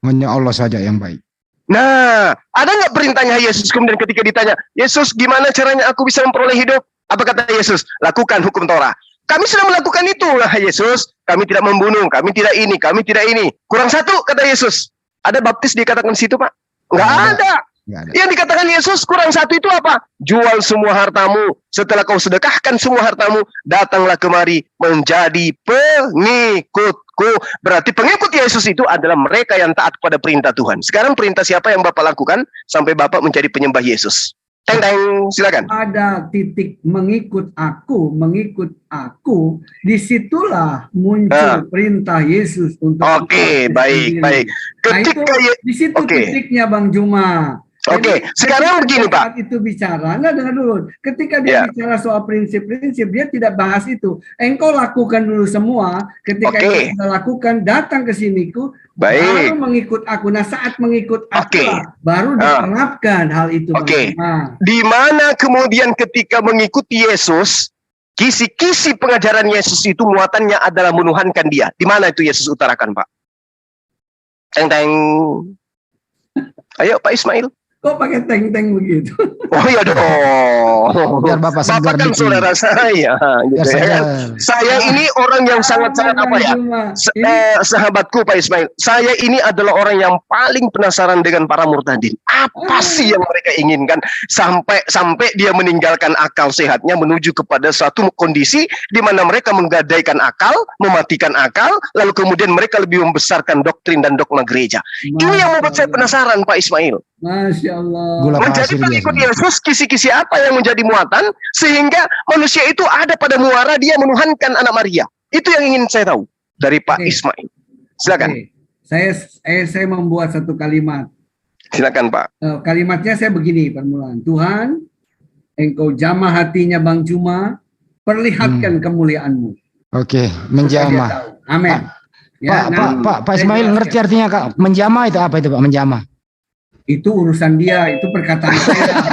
Hanya Allah saja yang baik. Nah, ada nggak perintahnya Yesus kemudian ketika ditanya, Yesus gimana caranya aku bisa memperoleh hidup? Apa kata Yesus? Lakukan hukum Torah. Kami sudah melakukan itu lah Yesus. Kami tidak membunuh, kami tidak ini, kami tidak ini. Kurang satu kata Yesus. Ada baptis dikatakan di situ Pak? Nggak ada. Nggak ada. Yang dikatakan Yesus kurang satu itu apa? Jual semua hartamu. Setelah kau sedekahkan semua hartamu, datanglah kemari menjadi pengikutku. Berarti pengikut Yesus itu adalah mereka yang taat pada perintah Tuhan. Sekarang perintah siapa yang Bapak lakukan sampai Bapak menjadi penyembah Yesus? Teng, silakan. Ada titik mengikut aku, disitulah muncul perintah Yesus untuk. Oke, baik. Nah, Ketika di situ titiknya Bang Juma. Oke, sekarang begini Pak. Itu bicara, dengar dulu. Ketika dia bicara soal prinsip-prinsip, dia tidak bahas itu. Engkau lakukan dulu semua. Ketika engkau sudah lakukan, datang ke siniku, baru mengikut aku. Nah, saat mengikut aku, baru diterapkan hal itu. Di mana kemudian ketika mengikuti Yesus, kisi-kisi pengajaran Yesus itu muatannya adalah menuhankan Dia. Di mana itu Yesus utarakan, Pak? Teng. Ayo Pak Ismail. Kok pakai teng-teng begitu? Oh iya dong. Biar Bapak segar Bapak kan dikit. saudara saya. Gitu ya. Saya ini orang yang sangat-sangat apa ya? Sahabatku Pak Ismail. Saya ini adalah orang yang paling penasaran dengan para murtadin. Apa sih yang mereka inginkan sampai dia meninggalkan akal sehatnya menuju kepada suatu kondisi di mana mereka menggadaikan akal, mematikan akal, lalu kemudian mereka lebih membesarkan doktrin dan dogma gereja. Ini yang membuat saya penasaran Pak Ismail. Masya Allah. Menjadi pengikut Yesus, kisi-kisi apa yang menjadi muatan sehingga manusia itu ada pada muara dia menuhankan anak Maria. Itu yang ingin saya tahu dari Pak Ismail. Silakan. Saya membuat satu kalimat. Silakan Pak. Kalimatnya saya begini permulaan. Tuhan, Engkau jamah hatinya Bang Juma, perlihatkan kemuliaanmu. Oke, menjamah. Amin. Pak Ismail ngerti artinya Kak? Menjamah itu apa itu Pak? Menjamah. Itu urusan dia, itu perkataan saya.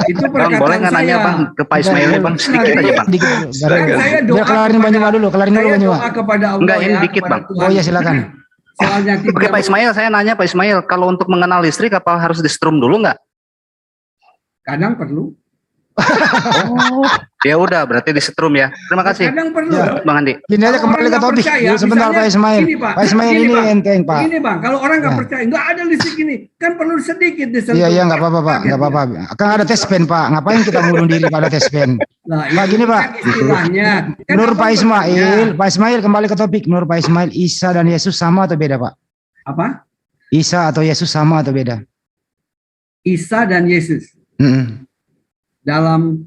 Itu perkataan boleh nggak nanya Bang ke Pak Ismail Bang sedikit aja Bang. Saya doa kelarin Bang Juma dulu, kelarin dulu Bang Juma. Kepada Allah. Enggak, ini dikit Bang. Oh iya silakan. Soalnya Oke Pak Ismail, saya nanya Pak Ismail, kalau untuk mengenal listrik apa harus di-strum dulu nggak? kadang perlu. Oh, ya udah berarti di-strum ya. Terima kasih. Kadang perlu. Ya. Bang Andi. Ini aja kembali ke topik. Dulu sebentar Pak Ismail. Pak Ismail ini enteng Pak. Ini Bang, kalau orang nggak percaya, nggak ada listrik ini, kan perlu sedikit disentuh. Iya nggak apa-apa Pak, nggak apa-apa. Kan ada tes pen Pak, ngapain kita bunuh diri pada tes pen? Nah, Pak gini Pak. Istilahnya. Menurut Pak Ismail kembali ke topik. Menurut Pak Ismail, Isa dan Yesus sama atau beda Pak? Apa? Isa atau Yesus sama atau beda? Isa dan Yesus. Dalam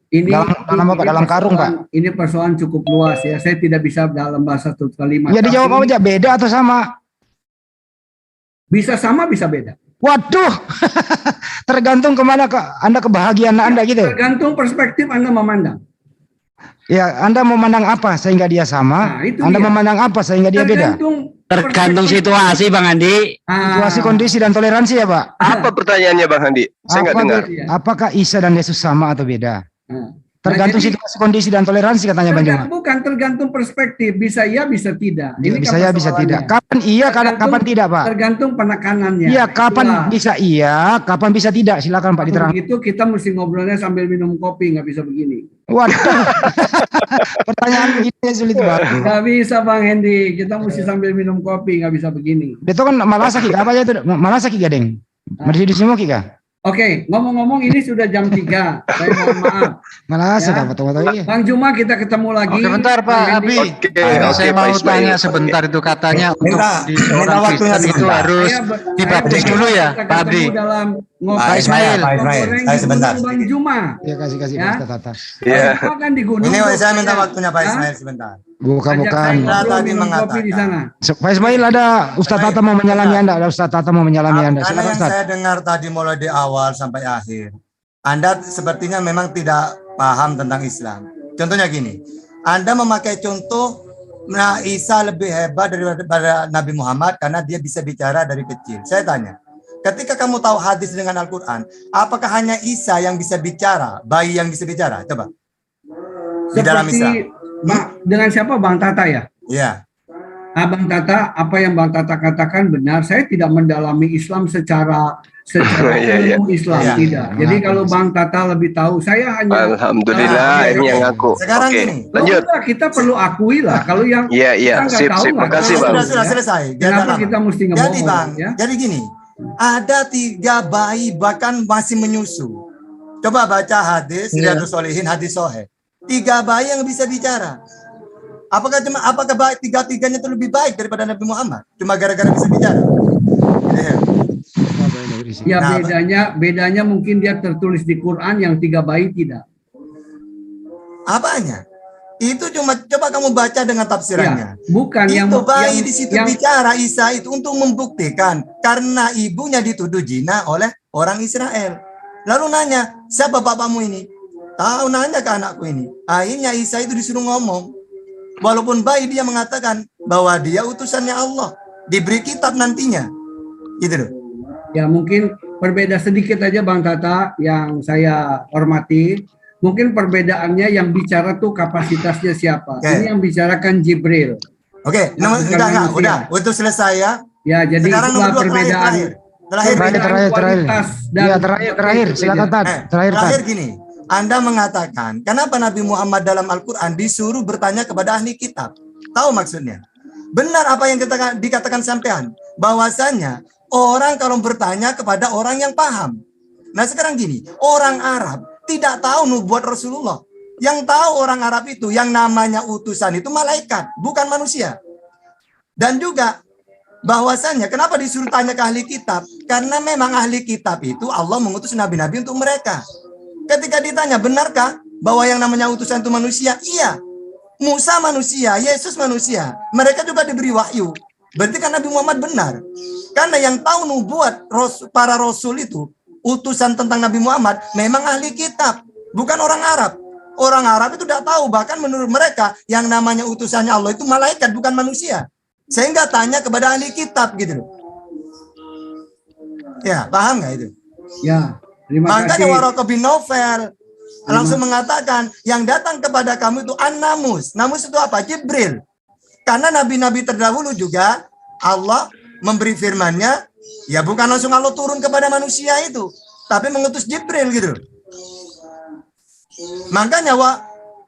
ini dalam karung Pak. Ini persoalan cukup luas ya. Saya tidak bisa dalam bahasa satu kalimat. Ya dijawab aja, beda atau sama? Bisa sama, bisa beda. Waduh, tergantung kemana Anda kebahagiaan Anda gitu. Tergantung perspektif Anda memandang. Ya, Anda memandang apa sehingga dia sama? Nah, Anda memandang apa sehingga dia beda? Tergantung situasi Bang Andi. Situasi, kondisi, dan toleransi ya Pak. Apa pertanyaannya Bang Andi? Saya nggak dengar. Apakah Isa dan Yesus sama atau beda? Tergantung situasi, kondisi, dan toleransi katanya Bang Juma. Bukan tergantung perspektif, bisa iya, bisa tidak. Ini bisa ya, bisa tidak. Kapan iya, kapan tidak Pak? Tergantung penekanannya. Iya, kapan bisa iya, kapan bisa tidak? Silakan Pak diterang. Itu kita mesti ngobrolnya sambil minum kopi, nggak bisa begini. Waduh, pertanyaan begini sulit banget. Nggak bisa Bang Hendy, kita mesti sambil minum kopi, nggak bisa begini. Itu kan malah sakit apa aja itu? Malah sakit gading. Masih di semua Kika. Oke, ngomong-ngomong ini sudah jam 3. Saya mohon maaf. Malah ya. Bang Juma, kita ketemu lagi. Oke, bentar Pak Abi. Saya mau tanya sebentar itu katanya untuk di orang Kristen itu harus dibaptis dulu ya, Pak Abi. Pak Ismail, saya sebentar. Bang Juma. Ya kasih Ya. Pak Tata. Iya. Kan di gunung. Ini saya minta waktunya Pak Ismail sebentar. Bukan. Tadi mengatakan. Pak Ismail ada Ustaz Tata mau menyalami Anda, ada Ustaz Tata mau menyalami Anda. Karena Silakan yang Ustaz. saya dengar tadi mulai di awal sampai akhir, Anda sepertinya memang tidak paham tentang Islam. Contohnya gini, Anda memakai contoh, nah Isa lebih hebat daripada Nabi Muhammad karena dia bisa bicara dari kecil. Saya tanya, ketika kamu tahu hadis dengan Al-Quran, apakah hanya Isa yang bisa bicara, bayi yang bisa bicara? Coba. Di dalam Islam. Dengan siapa? Bang Tata ya? Iya. Bang Tata, apa yang Bang Tata katakan benar. Saya tidak mendalami Islam secara ilmu Islam, tidak. Jadi kalau Bang Tata lebih tahu, saya hanya Alhamdulillah ini yang ngaku. Sekarang gini, lanjut. Kita perlu akui lah kalau yang Iya, sip. Makasih Bang. Sudah selesai. Kenapa kita mesti ngomong? Jadi Bang, jadi gini, Ada 3 bayi bahkan masih menyusu. Coba baca hadis Riyadhus Shalihin, hadis sahih. 3 bayi yang bisa bicara. Apakah baik 3-3-nya itu lebih baik daripada Nabi Muhammad? Cuma gara-gara bisa bicara. Ya bedanya mungkin dia tertulis di Quran, yang 3 bayi tidak. Apanya? Itu cuma coba kamu baca dengan tafsirannya. Ya, bukan itu yang bayi di situ bicara Isa itu untuk membuktikan karena ibunya dituduh zina oleh orang Israel. Lalu nanya, siapa bapakmu ini? Tahu, nanya ke anakku ini. Akhirnya Isa itu disuruh ngomong. Walaupun bayi dia mengatakan bahwa dia utusannya Allah, diberi kitab nantinya. Gitu loh. Ya mungkin berbeda sedikit aja Bang Tata yang saya hormati. Mungkin perbedaannya yang bicara tuh kapasitasnya siapa. Ini yang bicarakan Jibril. Enggak, udah, untuk selesai ya. Ya, jadi sekarang itulah perbedaan. Terakhir. Silakan Tat. Terakhir gini. Anda mengatakan, kenapa Nabi Muhammad dalam Al-Quran disuruh bertanya kepada ahli kitab? Tahu maksudnya? Benar apa yang dikatakan sampean, bahwasanya orang kalau bertanya kepada orang yang paham. Nah sekarang gini, orang Arab tidak tahu nubuat Rasulullah. Yang tahu orang Arab itu yang namanya utusan itu malaikat, bukan manusia. Dan juga bahwasanya kenapa disuruh tanya ke ahli kitab? Karena memang ahli kitab itu Allah mengutus nabi-nabi untuk mereka. Ketika ditanya, benarkah bahwa yang namanya utusan itu manusia? Iya. Musa manusia, Yesus manusia. Mereka juga diberi wahyu. Berarti kan Nabi Muhammad benar. Karena yang tahu nubuat para rasul itu, utusan tentang Nabi Muhammad, memang ahli kitab, bukan orang Arab. Orang Arab itu tidak tahu, bahkan menurut mereka yang namanya utusannya Allah itu malaikat, bukan manusia. Sehingga tanya kepada ahli kitab gitu. Ya, paham nggak itu? Ya. Makanya Waraqah bin Nawfal langsung mengatakan yang datang kepada kamu itu An-Namus. Namus itu apa? Jibril. Karena nabi-nabi terdahulu juga Allah memberi firman-Nya, ya bukan langsung Allah turun kepada manusia itu, tapi mengutus Jibril gitu. Makanya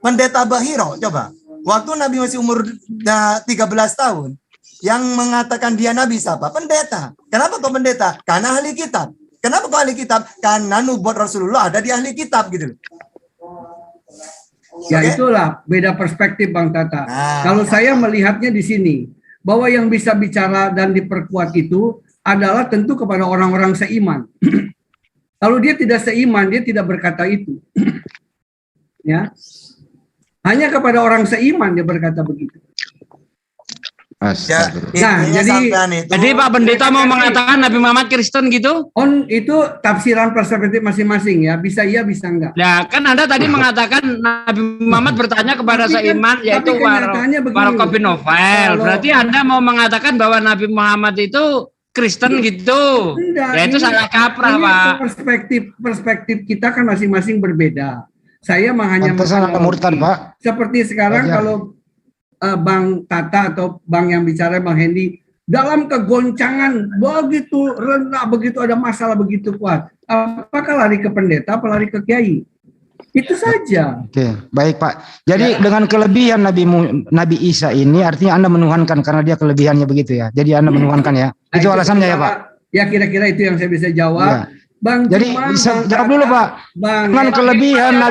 pendeta Bahiro, coba waktu Nabi masih umur 13 tahun, yang mengatakan dia Nabi siapa? Pendeta. Kenapa kok pendeta? Karena ahli kitab. Kenapa kok ahli kitab? Karena nubuat Rasulullah ada di ahli kitab gitu. Ya itulah beda perspektif Bang Tata. Kalau saya melihatnya di sini, bahwa yang bisa bicara dan diperkuat itu adalah tentu kepada orang-orang seiman. Kalau dia tidak seiman, dia tidak berkata itu. Ya, hanya kepada orang seiman dia berkata begitu. Nah, jadi Pak Pendeta mau mengatakan Nabi Muhammad Kristen gitu? Itu tafsiran perspektif masing-masing ya, bisa iya bisa enggak. Ya kan Anda tadi mengatakan Nabi Muhammad bertanya kepada seiman, yaitu Waraqah bin Nawfal. Berarti Anda mau mengatakan bahwa Nabi Muhammad itu Kristen gitu? Ya itu salah kaprah Pak. Perspektif kita kan masing-masing berbeda. Saya hanya murtad Pak. Seperti sekarang kalau Bang Tata atau Bang yang bicara Bang Hendy dalam kegoncangan begitu rendah, begitu ada masalah begitu kuat, apakah lari ke pendeta, apa lari ke kiai? Itu saja. Oke, baik Pak. Jadi dengan kelebihan Nabi Isa ini artinya Anda menuhankan karena dia kelebihannya begitu ya. Jadi Anda menuhankan ya. Itu alasannya ya Pak. Ya kira-kira itu yang saya bisa jawab. Ya. Bang, jadi bisa jawab dulu Pak. Dengan kelebihan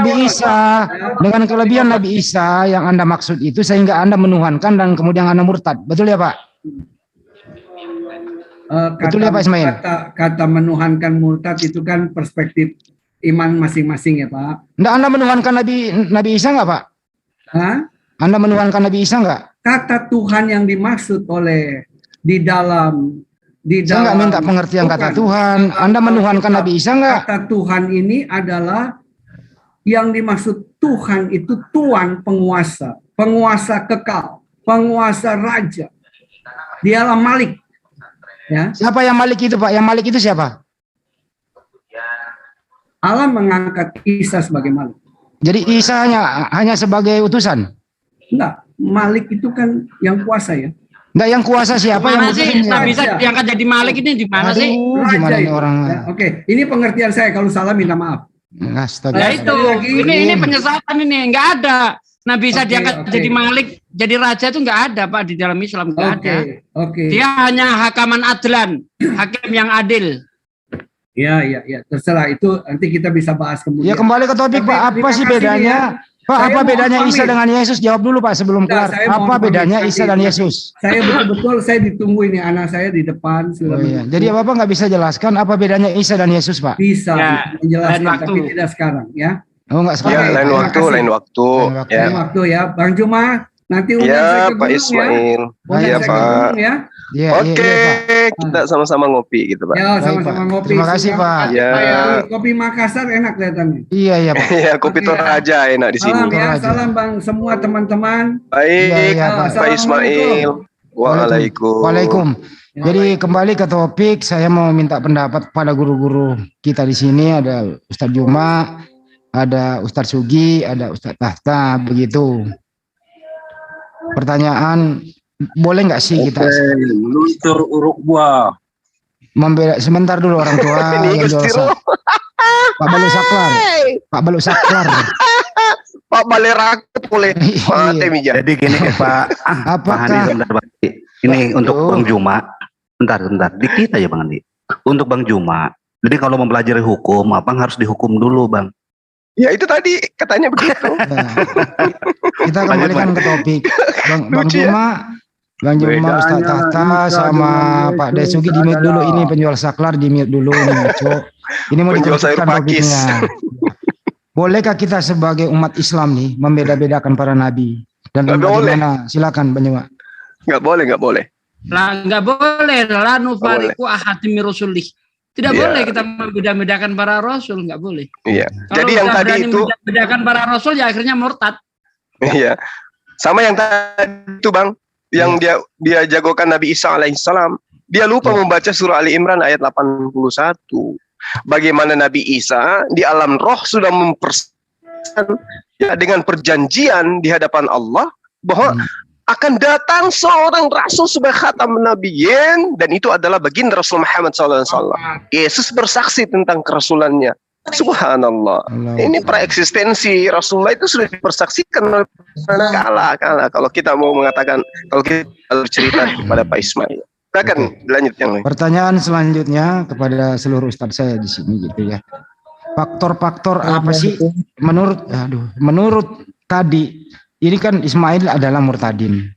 Nabi Isa yang Anda maksud itu sehingga Anda menuhankan dan kemudian Anda murtad. Betul ya Pak? Betul ya Pak Ismail? Kata menuhankan murtad itu kan perspektif iman masing-masing ya Pak. Anda menuhankan Nabi Isa enggak Pak? Hah? Anda menuhankan Nabi Isa enggak? Kata Tuhan yang dimaksud oleh saya nggak minta pengertian kata Tuhan. Anda menuhankan Nabi Isa nggak? Kata Tuhan ini adalah yang dimaksud Tuhan itu Tuhan penguasa, penguasa kekal, penguasa raja. Dialah Malik. Ya. Siapa yang Malik itu Pak? Yang Malik itu siapa? Allah mengangkat Isa sebagai Malik. Jadi Isa hanya sebagai utusan? Enggak, Malik itu kan yang kuasa ya. Enggak, yang kuasa siapa? Yang sih bisa diangkat jadi Malik ini di mana sih? Gimana ini orang? Ya, Oke, ini pengertian saya, kalau salah minta maaf. Ya itu, ini penyesatan ini, enggak ada. Nabi Isa Oke, diangkat oke. jadi Malik, jadi raja itu nggak ada Pak di dalam Islam, nggak ada. Oke. Dia hanya hakaman adlan, hakim yang adil. Ya, terserah itu nanti kita bisa bahas kemudian. Ya kembali ke topik Tapi Pak, apa terima sih kasih bedanya? Pak, Saya apa mohon bedanya Isa pamit. dengan Yesus? Jawab dulu Pak sebelum Enggak, kelar. saya mohon Apa pamit. bedanya Nanti- Isa dan Yesus? Saya betul-betul saya ditunggu ini anak saya di depan sudah Oh, iya. menunggu. Jadi Bapak nggak bisa jelaskan apa bedanya Isa dan Yesus Pak? Bisa Ya, menjelaskan lain waktu. tapi tidak sekarang ya. Oh nggak Ya, sekarang. Oke, lain terima waktu, kasih. lain waktu. Lain waktu. Ya, Lain waktu ya, Bang Juma. Nanti undang saya ya ke Pak gunung ya. Ismail. Undang Ya saya ke Pak. gunung ya. Iya, Oke, iya, Pak. kita sama-sama ngopi gitu Pak. Ya, Baik, sama-sama Pak. ngopi. Terima kasih, Suka Pak. Ya. Kopi Makassar enak kelihatannya. Iya, iya Pak. Iya, kopi Oke. Toraja enak di sini. Salam ya, Toraja. salam Bang semua teman-teman. Baik, Iya, iya, Pak. Pak Ismail. Waalaikumsalam. Waalaikum. Jadi kembali ke topik, saya mau minta pendapat pada guru-guru kita di sini. Ada Ustadz Juma, ada Ustadz Sugi, ada Ustadz Tahta, begitu. Pertanyaan, boleh nggak sih kita Luntur uruk buah. membeda? Sebentar dulu orang tua Ini yang jual Gustiro. Pak Balu Saklar, Pak Balu Saklar. Pak Balerak boleh. Mate Iya. mija. Jadi gini Pak Apakah- Handi, bentar Bang Andi. Ini untuk Waduh. Bang Juma. Bentar. Dikit aja Bang Andi. Untuk Bang Juma. Jadi kalau mempelajari hukum, Abang harus dihukum dulu Bang. Ya itu tadi katanya begitu. Ya. Kita kembalikan ke topik. Bang Lucu ya? Juma, Bang Juma, Bedanya Ustadz Tahta Isa sama dengan Pak Yesus Desugi di mute dulu. adalah- Ini penjual saklar di mute dulu ini ngaco. Ini mau Penjual sayur dikerucutkan pakis. topiknya. Bolehkah kita sebagai umat Islam nih membeda-bedakan para nabi dan Nggak boleh. bagaimana? Silakan Bang Juma. Nggak boleh, nggak boleh. Lah nggak boleh, la nufariqu ahadin min rusulih. Tidak Iya. boleh kita membeda-bedakan para rasul, nggak boleh. Iya. Kalau Jadi yang udah tadi berani itu, membedakan para rasul ya akhirnya murtad. iya. Sama yang tadi itu Bang, yang dia jagokan Nabi Isa alaihissalam. Dia lupa membaca surah Ali Imran ayat 81. Bagaimana Nabi Isa di alam roh sudah mempersiapkan ya, dengan perjanjian di hadapan Allah bahwa akan datang seorang rasul sebagai khatam nabiyyin, dan itu adalah baginda Rasul Muhammad SAW. Yesus bersaksi tentang kerasulannya. Subhanallah. Allah. Ini praeksistensi Rasulullah itu sudah dipersaksikan. Kalah. Kalau kita mau mengatakan, kalau kita bercerita kepada Pak Ismail. Silakan lanjut yang lain. Pertanyaan selanjutnya kepada seluruh ustadz saya di sini gitu ya. Faktor-faktor apa sih menurut tadi ini kan Ismail adalah murtadin.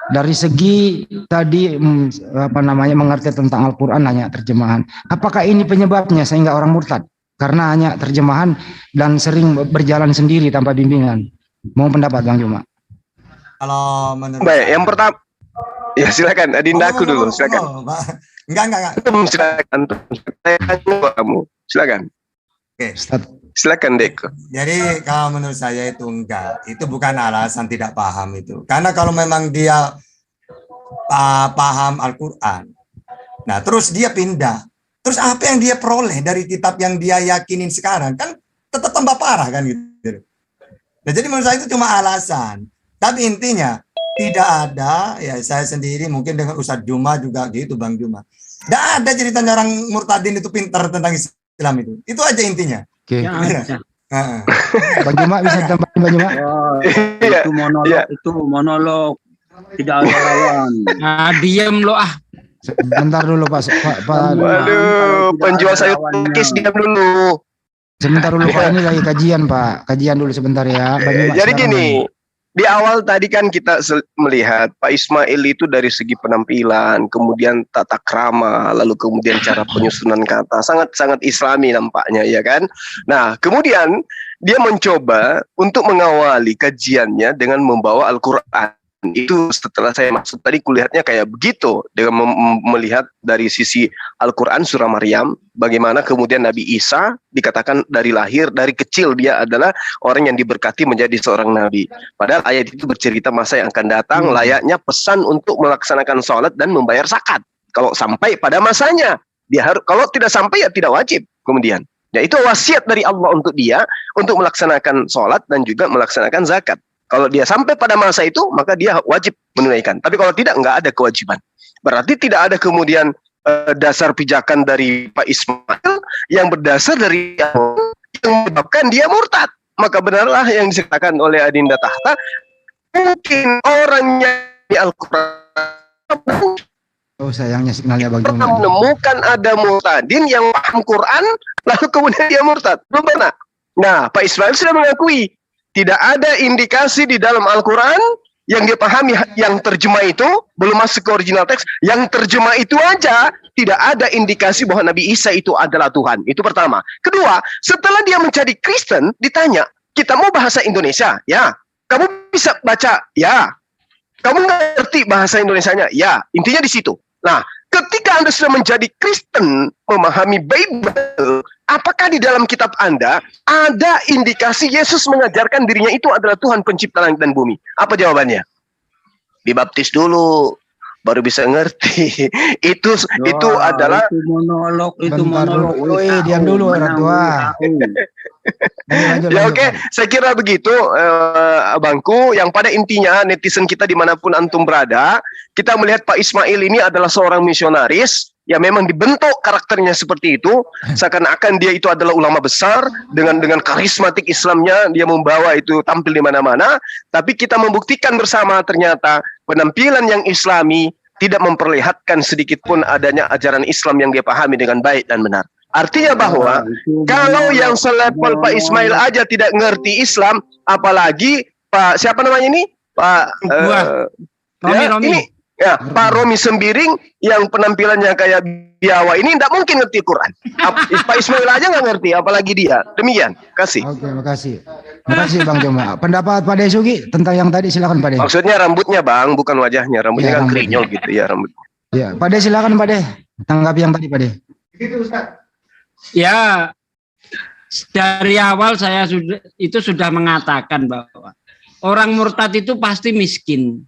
Dari segi tadi mengerti tentang Al-Qur'an hanya terjemahan. Apakah ini penyebabnya sehingga orang murtad? Karena hanya terjemahan dan sering berjalan sendiri tanpa bimbingan. Mau pendapat Bang Juma? Kalau menurut Baik, saya- yang pertama, ya silakan. Adindaku dulu, silakan. Enggak. Silakan. Saya tanya kamu, silakan. Ustadz. Silakan Dek. Jadi kalau menurut saya itu enggak, itu bukan alasan tidak paham itu. Karena kalau memang dia paham Al-Quran, nah terus dia pindah, terus apa yang dia peroleh dari kitab yang dia yakinin sekarang kan tetap tambah parah kan gitu. Nah, jadi menurut saya itu cuma alasan. Tapi intinya tidak ada, ya saya sendiri mungkin dengan Ustadz Juma juga gitu Bang Juma. Tidak ada ceritanya orang murtadin itu pintar tentang Islam itu. Itu aja intinya. Oke. Ya, ada. Heeh. Bang Juma bisa tambahin Bang Juma? Iya, iya. Itu monolog. Tidak ada lawan. Nah, diem lo ah. Sebentar dulu Pak. Waduh, penjual sayur pakis diam dulu. Sebentar dulu Pak, ini lagi kajian Pak. Kajian dulu sebentar ya. Bang Juma, Jadi silakan, gini, di awal tadi kan kita melihat Pak Ismail itu dari segi penampilan, kemudian tata krama, lalu kemudian cara penyusunan kata, sangat-sangat Islami nampaknya, ya kan? Nah, kemudian dia mencoba untuk mengawali kajiannya dengan membawa Al-Quran. Itu setelah saya masuk tadi kulihatnya kayak begitu, dengan melihat dari sisi Al-Quran surah Maryam, bagaimana kemudian Nabi Isa dikatakan dari lahir, dari kecil dia adalah orang yang diberkati menjadi seorang nabi. Padahal ayat itu bercerita masa yang akan datang, layaknya pesan untuk melaksanakan sholat dan membayar zakat. Kalau sampai pada masanya, dia harus, kalau tidak sampai ya tidak wajib kemudian. Ya itu wasiat dari Allah untuk dia, untuk melaksanakan sholat dan juga melaksanakan zakat. Kalau dia sampai pada masa itu, maka dia wajib menunaikan. Tapi kalau tidak, nggak ada kewajiban. Berarti tidak ada kemudian dasar pijakan dari Pak Ismail yang berdasar dari yang menyebabkan dia murtad. maka benarlah yang diceritakan oleh Adinda Tahta, mungkin orangnya di Al-Quran Oh sayangnya signalnya Bang pernah Juma. menemukan ada murtadin yang paham Quran, lalu kemudian dia murtad. Belum pernah. Nah, Pak Ismail sudah mengakui tidak ada indikasi di dalam Al-Quran yang dia pahami, yang terjemah itu belum masuk ke original teks, yang terjemah itu aja tidak ada indikasi bahwa Nabi Isa itu adalah Tuhan. Itu pertama. Kedua, setelah dia menjadi Kristen, ditanya, kita mau bahasa Indonesia? Ya. Kamu bisa baca? Ya. Kamu ngerti bahasa Indonesianya? Ya. Intinya di situ. Nah, ketika Anda sudah menjadi Kristen, memahami Bible, apakah di dalam kitab Anda ada indikasi Yesus mengajarkan dirinya itu adalah Tuhan pencipta langit dan bumi? Apa jawabannya? Dibaptis dulu, baru bisa ngerti. itu adalah itu monolog, itu Bentar monolog. dulu. Diam dulu orang tua. Ya oke, saya kira begitu abangku. Yang pada intinya netizen kita dimanapun antum berada, kita melihat Pak Ismail ini adalah seorang misionaris yang memang dibentuk karakternya seperti itu, seakan-akan dia itu adalah ulama besar dengan karismatik Islamnya, dia membawa itu tampil di mana-mana. Tapi kita membuktikan bersama ternyata penampilan yang Islami tidak memperlihatkan sedikit pun adanya ajaran Islam yang dia pahami dengan baik dan benar. Artinya bahwa kalau yang selevel Pak Ismail aja tidak ngerti Islam, apalagi Pak siapa namanya ini? Pak Romi. Ini ya Pak Romi Sembiring yang penampilannya kayak biawa ini tidak mungkin ngerti Quran. Pak Ismail aja nggak ngerti, apalagi dia. Demikian. Kasih. Oke, makasih. Makasih Bang Juma. Pendapat Pak Desugi tentang yang tadi silakan Pak De. Maksudnya rambutnya Bang, bukan wajahnya. Rambutnya Ya, kan rambutnya. krinyol gitu ya rambutnya. Ya, Pak De silakan Pak De. Tanggapi yang tadi Pak De. Ya, dari awal saya sudah mengatakan bahwa orang murtad itu pasti miskin.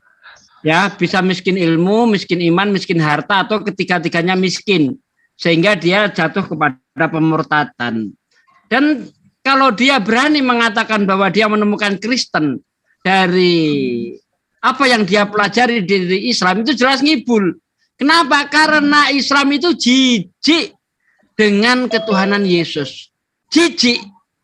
Ya, bisa miskin ilmu, miskin iman, miskin harta, atau ketiga-tiganya miskin. Sehingga dia jatuh kepada pemurtadan. Dan kalau dia berani mengatakan bahwa dia menemukan Kristen dari apa yang dia pelajari dari Islam, itu jelas ngibul. Kenapa? Karena Islam itu jijik dengan ketuhanan Yesus. Jijik.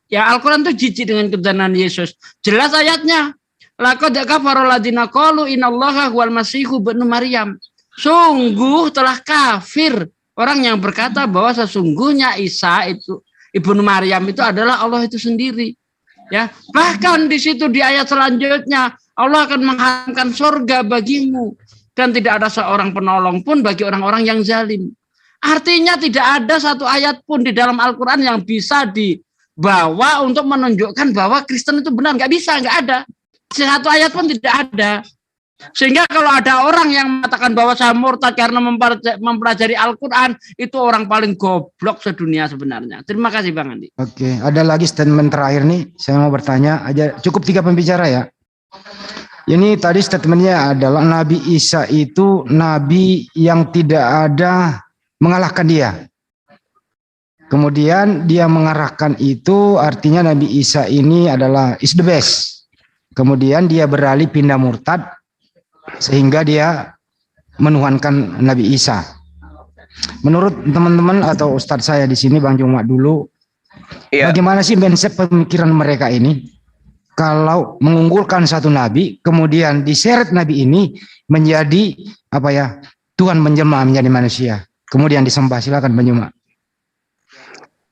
Ya, Al-Quran itu jijik dengan ketuhanan Yesus. Jelas ayatnya. Laqad kafara alladziina qalu innallaha huwal masiihu ibnu Maryam. Sungguh telah kafir orang yang berkata bahwa sesungguhnya Isa itu ibnu Maryam itu adalah Allah itu sendiri. Ya, bahkan di situ di ayat selanjutnya Allah akan mengharamkan surga bagimu dan tidak ada seorang penolong pun bagi orang-orang yang zalim. Artinya tidak ada satu ayat pun di dalam Al-Quran yang bisa dibawa untuk menunjukkan bahwa Kristen itu benar. Nggak bisa, nggak ada. Satu ayat pun tidak ada. Sehingga kalau ada orang yang mengatakan bahwa saya murtad karena mempelajari Al-Quran, itu orang paling goblok sedunia sebenarnya. Terima kasih Bang Andi. Oke, ada lagi statement terakhir nih. Saya mau bertanya aja, cukup 3 pembicara ya. Ini tadi statementnya adalah Nabi Isa itu nabi yang tidak ada mengalahkan dia. Kemudian dia mengarahkan itu artinya Nabi Isa ini adalah is the best. Kemudian dia beralih pindah murtad sehingga dia menuhankan Nabi Isa. Menurut teman-teman atau ustadz saya di sini Bang Juma dulu, bagaimana sih mindset pemikiran mereka ini? Kalau mengunggulkan satu nabi, kemudian diseret nabi ini menjadi apa ya? Tuhan menjelma menjadi manusia. Kemudian disembah. Silakan Bang Juma.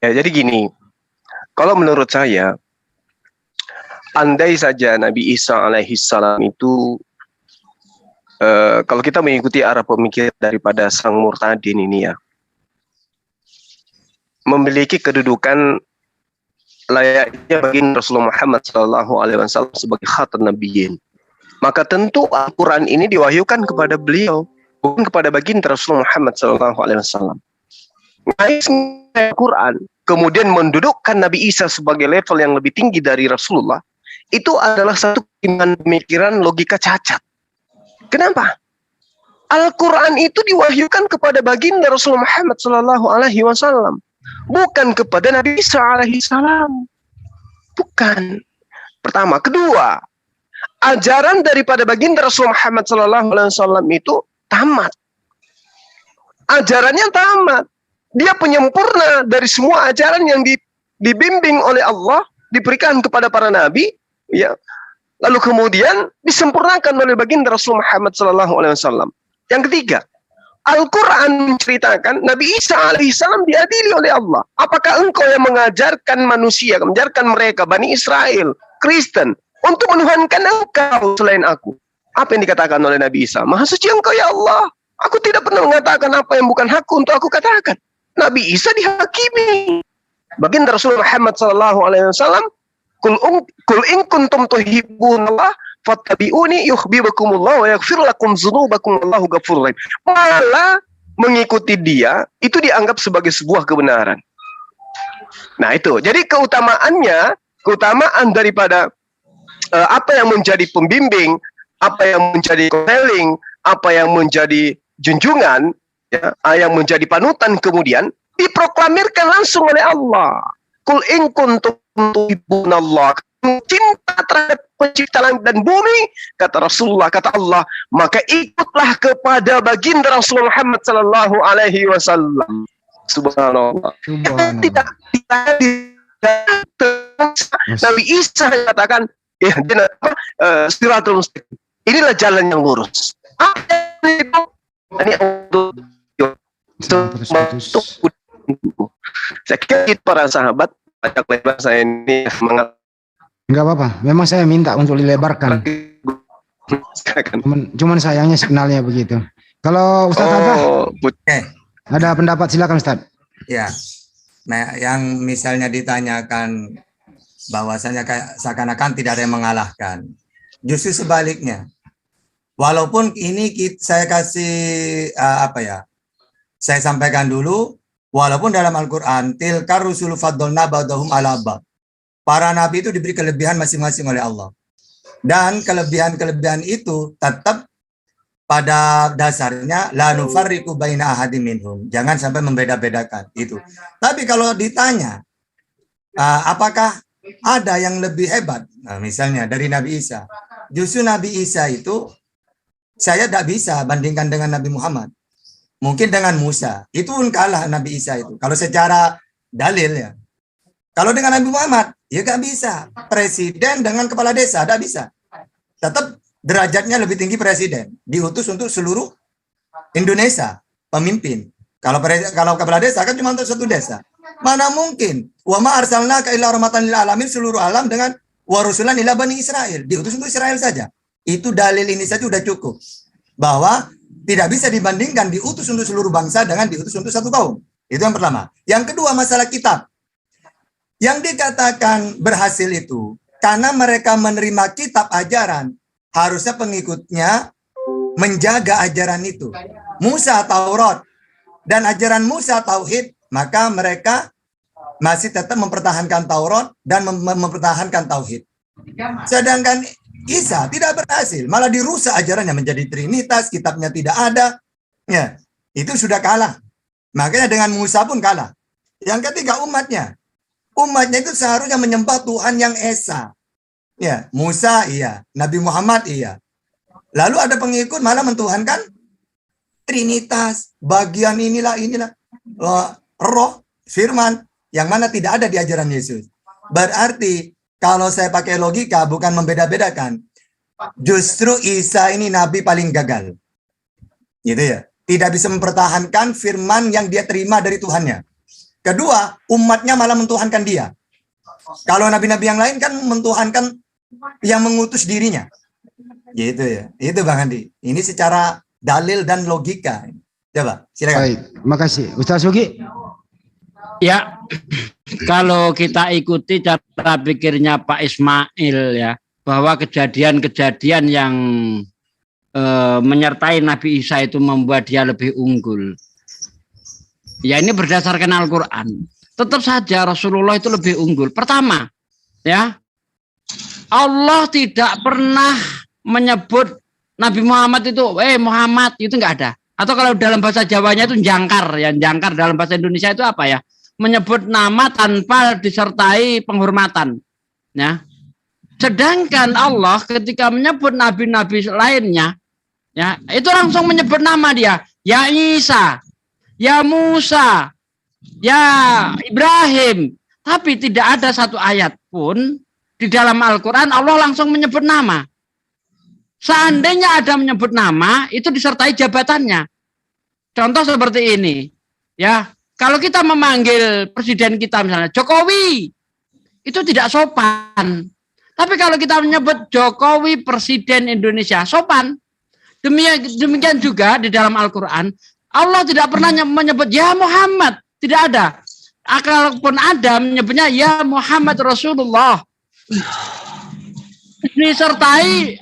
Ya, jadi gini. Kalau menurut saya, andai saja Nabi Isa alaihissalam itu kalau kita mengikuti arah pemikiran daripada sang murtadin ini ya, memiliki kedudukan layaknya bagi Rasulullah Muhammad SAW sebagai khatam nabiyyin, maka tentu Al-Quran ini diwahyukan kepada beliau, bukan kepada baginda Rasulullah Muhammad SAW. Al-Quran kemudian mendudukkan Nabi Isa sebagai level yang lebih tinggi dari Rasulullah, itu adalah satu pemikiran logika cacat. Kenapa? Al-Quran itu diwahyukan kepada baginda Rasulullah Muhammad SAW, bukan kepada Nabi Isa alaihissalam. Bukan. Pertama. Kedua, ajaran daripada baginda Rasulullah Muhammad SAW itu tamat. Ajarannya tamat. Dia penyempurna dari semua ajaran yang dibimbing oleh Allah diberikan kepada para nabi, ya. Lalu kemudian disempurnakan oleh baginda Rasul Muhammad SAW. Yang ketiga, Al-Quran menceritakan Nabi Isa alaihissalam diadili oleh Allah. Apakah engkau yang mengajarkan manusia, mengajarkan mereka, Bani Israel, Kristen, untuk menuhankan engkau selain aku? Apa yang dikatakan oleh Nabi Isa? Maha suci engkau ya Allah. Aku tidak pernah mengatakan apa yang bukan hakku untuk aku katakan. Nabi Isa dihakimi. Baginda Rasul Muhammad SAW, Kul in kuntum tuhibbunallah fattabi'uni yuhibbukumullah wa yaghfir lakum dzunubakum wallahu ghafurur rahim. Malah mengikuti dia itu dianggap sebagai sebuah kebenaran. Nah, itu. Jadi keutamaan daripada apa yang menjadi pembimbing, apa yang menjadi konseling, apa yang menjadi junjungan, ya, yang menjadi panutan kemudian diproklamirkan langsung oleh Allah. Kul in kuntum tuhibbunallah, cinta terhadap pencipta langit dan bumi, kata Rasulullah, kata Allah, maka ikutlah kepada baginda Rasul Muhammad sallallahu alaihi wasallam. Subhanallah. Tidak Nabi Isa katakan, ya, siratul mustaqim. Inilah jalan yang lurus. Ini saya kira para sahabat banyak lebar saya ini semangat. Enggak apa-apa, memang saya minta untuk dilebarkan. Cuman sayangnya signalnya begitu. Kalau Ustaz ada pendapat, silakan Ustaz. Ya, nah yang misalnya ditanyakan bahwasanya kayak seakan-akan tidak ada yang mengalahkan. Justru sebaliknya. Walaupun ini saya kasih saya sampaikan dulu, walaupun dalam Al-Quran, tilkar rusulu faddalna ba'dahum ala ba'd. Para nabi itu diberi kelebihan masing-masing oleh Allah. Dan kelebihan-kelebihan itu tetap pada dasarnya la nufarriqu baina ahadin minhum. Jangan sampai membeda-bedakan itu. Tapi kalau ditanya apakah ada yang lebih hebat? Nah, misalnya dari Nabi Isa. Justru Nabi Isa itu saya tidak bisa bandingkan dengan Nabi Muhammad. Mungkin dengan Musa. Itu pun kalah Nabi Isa itu. Kalau secara dalil ya. Kalau dengan Nabi Muhammad, ya nggak bisa. Presiden dengan kepala desa, tidak bisa. Tetap derajatnya lebih tinggi presiden. Diutus untuk seluruh Indonesia, pemimpin. Kalau kepala desa kan cuma untuk satu desa. Mana mungkin? Wa ma arsalnaka illa rahmatan lil alamin, seluruh alam dengan wa rusulan ila bani Israel. Diutus untuk Israel saja. Itu dalil ini saja sudah cukup. Bahwa tidak bisa dibandingkan diutus untuk seluruh bangsa dengan diutus untuk satu kaum. Itu yang pertama. Yang kedua, masalah kitab. Yang dikatakan berhasil itu karena mereka menerima kitab ajaran, harusnya pengikutnya menjaga ajaran itu. Musa Taurat dan ajaran Musa Tauhid, maka mereka masih tetap mempertahankan Taurat dan mempertahankan Tauhid. Sedangkan Isa tidak berhasil, malah dirusak ajarannya menjadi Trinitas, kitabnya tidak ada. Ya, itu sudah kalah. Makanya dengan Musa pun kalah. Yang ketiga, umatnya. Umatnya itu seharusnya menyembah Tuhan yang Esa. Ya, Musa iya, Nabi Muhammad iya. Lalu ada pengikut malah mentuhankan Trinitas, bagian inilah roh, firman yang mana tidak ada di ajaran Yesus. Berarti kalau saya pakai logika bukan membeda-bedakan. Justru Isa ini nabi paling gagal. Gitu ya. Tidak bisa mempertahankan firman yang dia terima dari Tuhannya. Kedua, umatnya malah mentuhankan dia. Kalau nabi-nabi yang lain kan mentuhankan yang mengutus dirinya. Gitu ya. Itu Bang Andi. Ini secara dalil dan logika. Coba, silakan. Baik, makasih. Ustaz Sugi. Ya, kalau kita ikuti cara pikirnya Pak Ismail ya, bahwa kejadian-kejadian yang menyertai Nabi Isa itu membuat dia lebih unggul. Ya, ini berdasarkan Al-Quran. Tetap saja Rasulullah itu lebih unggul. Pertama, ya, Allah tidak pernah menyebut Nabi Muhammad itu, Muhammad, itu enggak ada. Atau kalau dalam bahasa Jawanya itu jangkar, ya, jangkar dalam bahasa Indonesia itu apa ya? Menyebut nama tanpa disertai penghormatan. Ya. Sedangkan Allah ketika menyebut nabi-nabi lainnya, ya, itu langsung menyebut nama dia, ya Isa, ya Musa, ya Ibrahim, Tapi tidak ada satu ayat pun di dalam Al-Quran Allah langsung menyebut nama. Seandainya ada menyebut nama, itu disertai jabatannya. Contoh seperti ini, ya. Kalau kita memanggil presiden kita misalnya Jokowi, itu tidak sopan. Tapi kalau kita menyebut Jokowi Presiden Indonesia, sopan. Demikian juga di dalam Al-Quran, Allah tidak pernah menyebut ya Muhammad, tidak ada. Kalaupun ada menyebutnya ya Muhammad Rasulullah. Disertai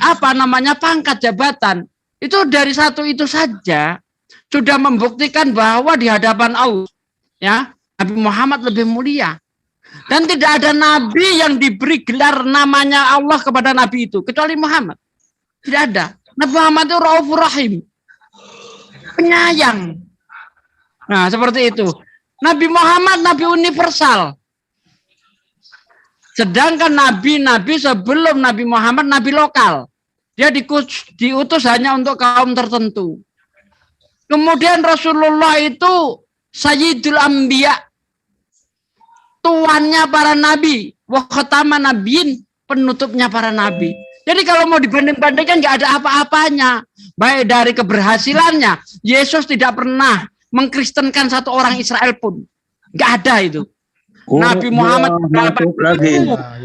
pangkat jabatan. Itu dari satu itu saja sudah membuktikan bahwa di hadapan Allah, ya, Nabi Muhammad lebih mulia. Dan tidak ada nabi yang diberi gelar namanya Allah kepada nabi itu kecuali Muhammad. Tidak ada. Nabi Muhammad itu Raufur Rahim, penyayang. Nah, seperti itu. Nabi Muhammad nabi universal. Sedangkan nabi-nabi sebelum Nabi Muhammad nabi lokal. Dia diutus hanya untuk kaum tertentu. Kemudian Rasulullah itu Sayyidul Anbiya, tuannya para nabi, wa khataman nabiyin, penutupnya para nabi. Jadi kalau mau dibanding-bandingkan nggak ada apa-apanya. Baik dari keberhasilannya, Yesus tidak pernah mengkristenkan satu orang Israel pun. Nggak ada itu. Nabi Muhammad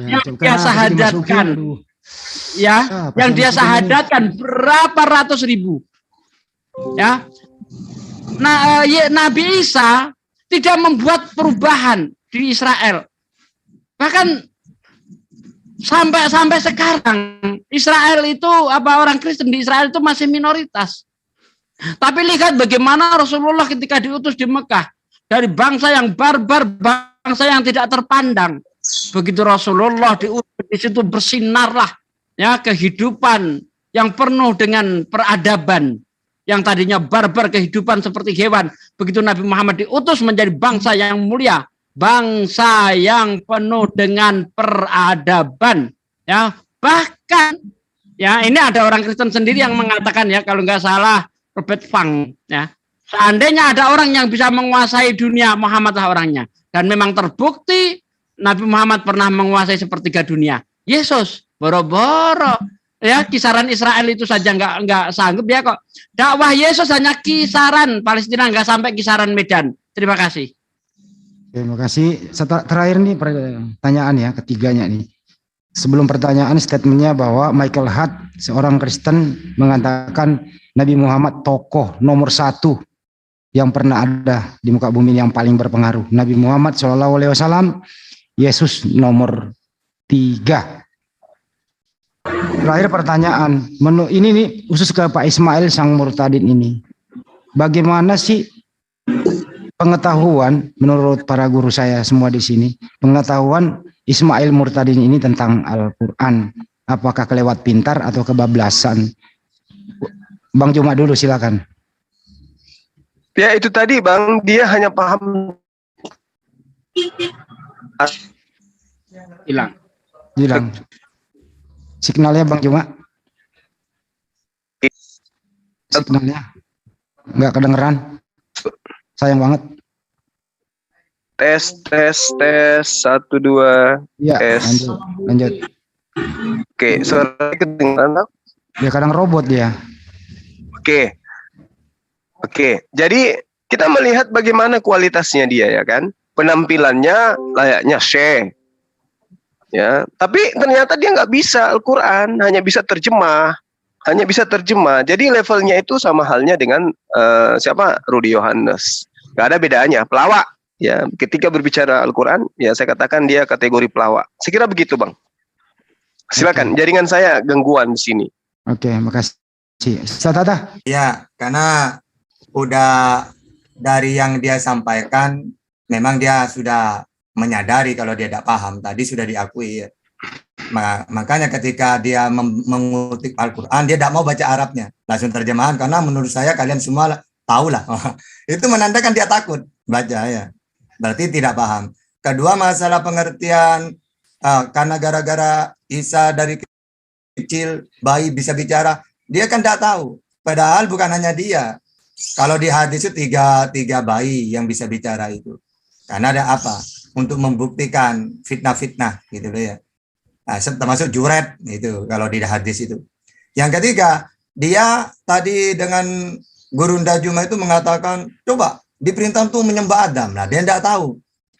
yang dia sahadatkan, ya, yang dia sahadatkan berapa ratus ribu, ya. Nah, Nabi Isa tidak membuat perubahan di Israel. Bahkan sampai sekarang Israel itu orang Kristen di Israel itu masih minoritas. Tapi lihat bagaimana Rasulullah ketika diutus di Mekah dari bangsa yang barbar, bangsa yang tidak terpandang. Begitu Rasulullah diutus di situ bersinarlah ya kehidupan yang penuh dengan peradaban. Yang tadinya barbar, kehidupan seperti hewan. Begitu Nabi Muhammad diutus menjadi bangsa yang mulia, bangsa yang penuh dengan peradaban. Ya, bahkan ya ini ada orang Kristen sendiri yang mengatakan ya kalau nggak salah Robert Fang ya. Seandainya ada orang yang bisa menguasai dunia, Muhammadlah orangnya. Dan memang terbukti Nabi Muhammad pernah menguasai sepertiga dunia. Yesus boro-boro ya kisaran Israel itu saja nggak sanggup ya kok. Dakwah Yesus hanya kisaran Palestina, nggak sampai kisaran Medan. Terima kasih. Terima kasih. Terakhir nih pertanyaan ya, ketiganya nih. Sebelum pertanyaan, statementnya bahwa Michael Hart, seorang Kristen, mengatakan Nabi Muhammad tokoh nomor 1 yang pernah ada di muka bumi yang paling berpengaruh. Nabi Muhammad SAW, Yesus nomor 3. Terakhir pertanyaan, ini nih khusus ke Pak Ismail sang murtadin ini. Bagaimana sih pengetahuan menurut para guru saya semua di sini, pengetahuan Ismail Murtadin ini tentang Al-Quran? Apakah kelewat pintar atau kebablasan? Bang Juma dulu silakan. Ya itu tadi Bang, dia hanya paham. Hilang. Signalnya Bang Juma. Signalnya nggak kedengeran. Sayang banget. Tes 1 2. Ya, tes. Lanjut. Oke, suara kedengeran. Ya kadang robot dia. Oke. Jadi kita melihat bagaimana kualitasnya dia ya kan. Penampilannya layaknya Syekh. Ya, tapi ternyata dia nggak bisa Al-Quran, hanya bisa terjemah. Jadi levelnya itu sama halnya dengan Rudy Yohanes. Nggak ada bedanya, pelawak. Ya, ketika berbicara Al-Quran, ya saya katakan dia kategori pelawak. Saya kira begitu, Bang. Silakan. Jaringan saya gangguan di sini. Oke, makasih. Tata. Ya, karena udah dari yang dia sampaikan, memang dia sudah menyadari kalau dia tidak paham, tadi sudah diakui ya. Makanya ketika dia mengutip Al-Quran, dia tidak mau baca Arabnya, langsung terjemahan, karena menurut saya kalian semua tahu lah. Itu menandakan dia takut baca ya, berarti tidak paham. Kedua, masalah pengertian, karena gara-gara Isa dari kecil bayi bisa bicara, dia kan tidak tahu, padahal bukan hanya dia. Kalau di hadis itu tiga bayi yang bisa bicara itu, karena ada apa? untuk membuktikan fitnah-fitnah gitu loh ya. Nah, termasuk juret itu kalau di hadis itu. Yang ketiga, dia tadi dengan Gurunda Juma itu mengatakan, coba diperintah untuk menyembah Adam. Nah, dia tidak tahu.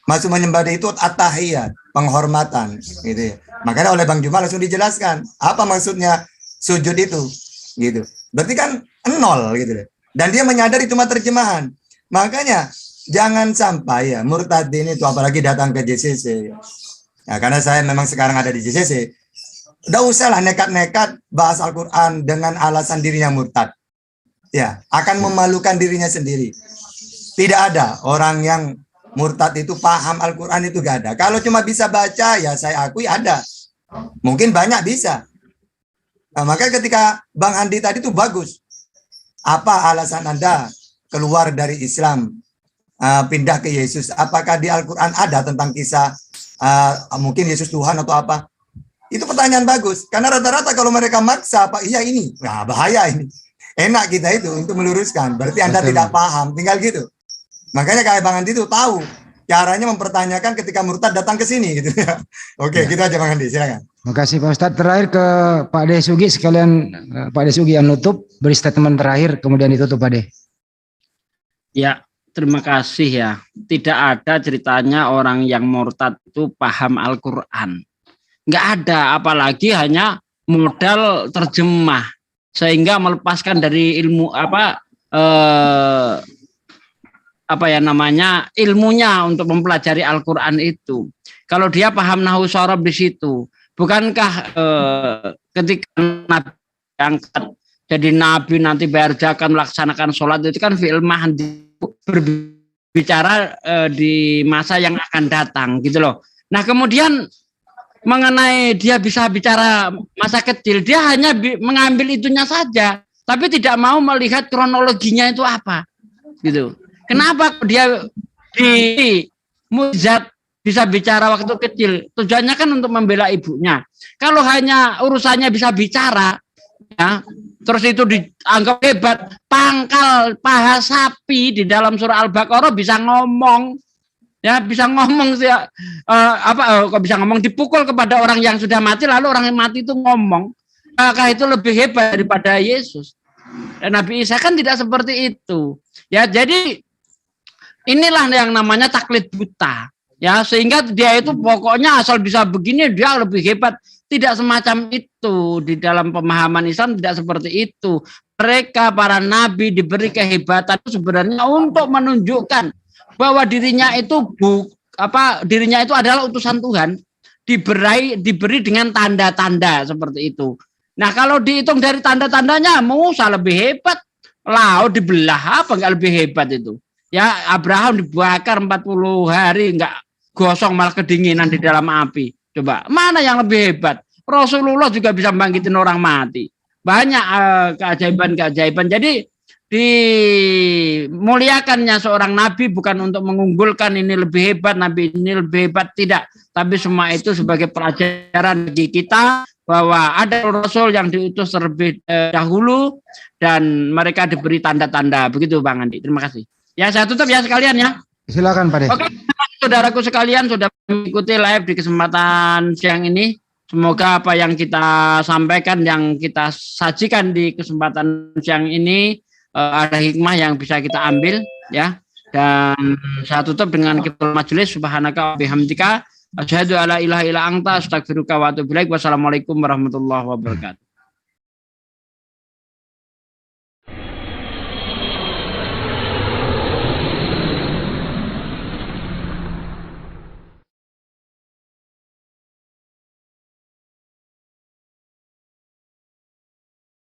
Maksud menyembah itu at-tahiyat, penghormatan gitu ya. Makanya oleh Bang Juma langsung dijelaskan apa maksudnya sujud itu gitu. Berarti kan nol gitu loh. Dan dia menyadari cuma terjemahan. Makanya jangan sampai ya murtadin itu apalagi datang ke JCC. Nah, karena saya memang sekarang ada di JCC. Udah usahlah nekat-nekat bahas Al-Quran dengan alasan dirinya murtad. Ya, akan memalukan dirinya sendiri. Tidak ada orang yang murtad itu paham Al-Quran itu gak ada. Kalau cuma bisa baca ya saya akui ada. Mungkin banyak bisa. Nah, makanya ketika Bang Andi tadi itu bagus. Apa alasan Anda keluar dari Islam, pindah ke Yesus? Apakah di Al-Quran ada tentang kisah mungkin Yesus Tuhan atau apa? Itu pertanyaan bagus. Karena rata-rata kalau mereka maksa, Pak, iya ini, nah bahaya ini. Enak kita itu untuk meluruskan. Berarti Anda tidak paham, tinggal gitu. Makanya kayak Bang Andi itu tahu caranya mempertanyakan ketika murtad datang ke sini gitu ya. Oke, gitu aja Bang Andi, silakan. Makasih Pak Ustadz. Terakhir ke Pak De Sugi sekalian, Pak De Sugi yang nutup, beri statement terakhir kemudian ditutup Pak De. Ya, terima kasih ya. Tidak ada ceritanya orang yang murtad itu paham Al-Quran. Nggak ada, apalagi hanya modal terjemah sehingga melepaskan dari ilmu ilmunya untuk mempelajari Al-Quran itu. Kalau dia paham nahwu sorob di situ, bukankah ketika Nabi angkat jadi Nabi nanti bayar zakat melaksanakan sholat itu kan fi'il mahdi, berbicara di masa yang akan datang gitu loh. Nah kemudian mengenai dia bisa bicara masa kecil, dia hanya mengambil itunya saja, tapi tidak mau melihat kronologinya itu apa, gitu. Kenapa dia di mukjizat bisa bicara waktu kecil? Tujuannya kan untuk membela ibunya. Kalau hanya urusannya bisa bicara, ya, terus itu dianggap hebat, pangkal paha sapi di dalam surah Al-Baqarah bisa ngomong. Ya bisa ngomong kok bisa ngomong, dipukul kepada orang yang sudah mati lalu orang yang mati itu ngomong, maka itu lebih hebat daripada Yesus. Dan Nabi Isa kan tidak seperti itu. Ya, jadi inilah yang namanya taklid buta. Ya, sehingga dia itu pokoknya asal bisa begini dia lebih hebat. Tidak semacam itu di dalam pemahaman Islam, tidak seperti itu. Mereka para nabi diberi kehebatan sebenarnya untuk menunjukkan bahwa dirinya itu dirinya itu adalah utusan Tuhan, diberi dengan tanda-tanda seperti itu. Nah, kalau dihitung dari tanda-tandanya Musa lebih hebat, laut dibelah apa enggak lebih hebat itu? Ya, Abraham dibakar 40 hari enggak gosong malah kedinginan di dalam api. Coba, mana yang lebih hebat? Rasulullah juga bisa bangkitin orang mati. Banyak keajaiban-keajaiban. Jadi dimuliakannya seorang nabi bukan untuk mengunggulkan ini lebih hebat, nabi ini lebih hebat, tidak, tapi semua itu sebagai pelajaran bagi kita bahwa ada rasul yang diutus terlebih dahulu dan mereka diberi tanda-tanda. Begitu Bang Andi, terima kasih. Ya, saya tutup ya sekalian ya. Silakan Pak De. Oke, saudaraku sekalian sudah mengikuti live di kesempatan siang ini. Semoga apa yang kita sampaikan, yang kita sajikan di kesempatan siang ini ada hikmah yang bisa kita ambil ya. Dan saya tutup dengan kitul majelis, subhanaka wa bihamdika asyhadu alla ilaha illa anta astaghfiruka wa atubu ilaik. Wassalamualaikum warahmatullahi wabarakatuh.